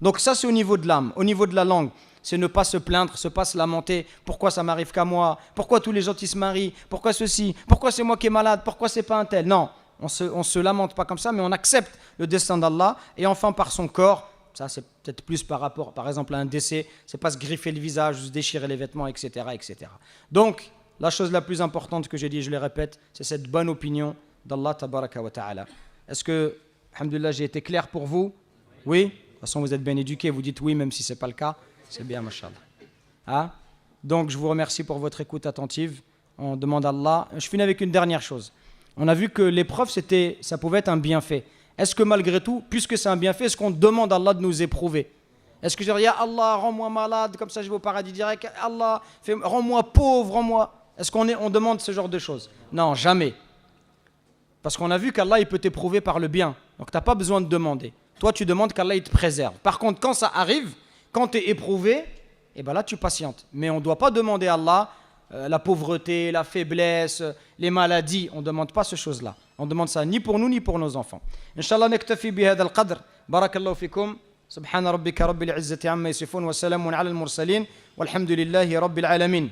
Donc ça, c'est au niveau de l'âme. Au niveau de la langue, c'est ne pas se plaindre, ne pas se lamenter. Pourquoi ça m'arrive qu'à moi? Pourquoi tous les autres ils se marient? Pourquoi ceci? Pourquoi c'est moi qui est malade? Pourquoi c'est pas un tel? Non, on se lamente pas comme ça, mais on accepte le destin d'Allah. Et enfin, par son corps, ça c'est peut-être plus par rapport, par exemple, à un décès, c'est pas se griffer le visage, se déchirer les vêtements, etc., etc. Donc, la chose la plus importante que j'ai dit, je le répète, c'est cette bonne opinion d'Allah tabaraka wa ta'ala. Est-ce que, alhamdoulilah, j'ai été clair pour vous? Oui? De toute façon, vous êtes bien éduqués, vous dites oui, même si ce n'est pas le cas. C'est bien, mashallah. Hein? Donc, je vous remercie pour votre écoute attentive. On demande à Allah. Je finis avec une dernière chose. On a vu que l'épreuve, ça pouvait être un bienfait. Est-ce que malgré tout, puisque c'est un bienfait, est-ce qu'on demande à Allah de nous éprouver? Est-ce que je dis, Allah, rends-moi malade, comme ça je vais au paradis direct. Allah, rends-moi pauvre, rends-moi... Est-ce qu'on demande ce genre de choses? Non, jamais. Parce qu'on a vu qu'Allah, il peut t'éprouver par le bien. Donc, tu n'as pas besoin de demander. Toi, tu demandes qu'Allah, il te préserve. Par contre, quand ça arrive, quand tu es éprouvé, eh ben là, tu patientes. Mais on ne doit pas demander à Allah la pauvreté, la faiblesse, les maladies. On ne demande pas ces choses-là. On demande ça ni pour nous, ni pour nos enfants. Inch'Allah, naktafi bihada al-qadr. Barakallahu fikum. Subhana rabbika rabbil izzati amma yasifun wa salamun ala al-mursalin. Walhamdulillahi rabbil alamin.